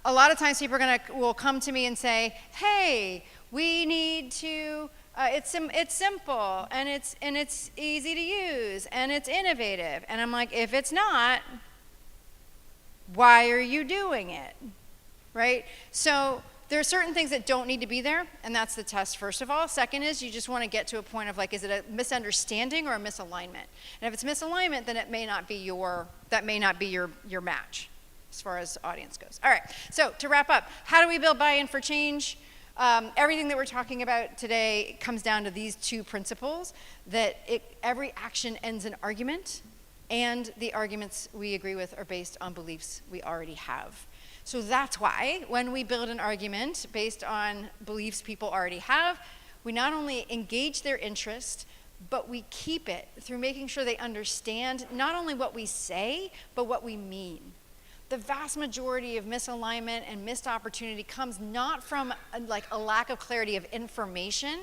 A lot of times people will come to me and say, hey, we need to, it's simple, and it's easy to use, and it's innovative. And I'm like, if it's not, why are you doing it, right? So there are certain things that don't need to be there, and that's the test, first of all. Second is you just want to get to a point of like, is it a misunderstanding or a misalignment? And if it's misalignment, then it may not be your match as far as audience goes. All right, so to wrap up, how do we build buy-in for change? Everything that we're talking about today comes down to these two principles, that every action ends in argument, and the arguments we agree with are based on beliefs we already have. So that's why when we build an argument based on beliefs people already have, we not only engage their interest, but we keep it through making sure they understand not only what we say, but what we mean. The vast majority of misalignment and missed opportunity comes not from a lack of clarity of information,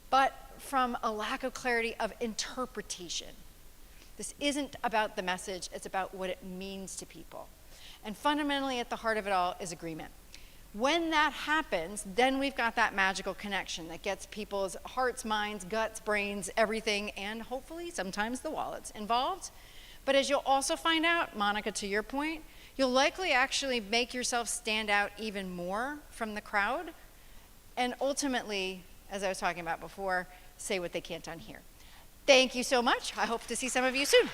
but from a lack of clarity of interpretation. This isn't about the message, it's about what it means to people. And fundamentally at the heart of it all is agreement. When that happens, then we've got that magical connection that gets people's hearts, minds, guts, brains, everything, and hopefully sometimes the wallets involved. But as you'll also find out, Monica, to your point, you'll likely actually make yourself stand out even more from the crowd, and ultimately, as I was talking about before, say what they can't unhear. Thank you so much. I hope to see some of you soon.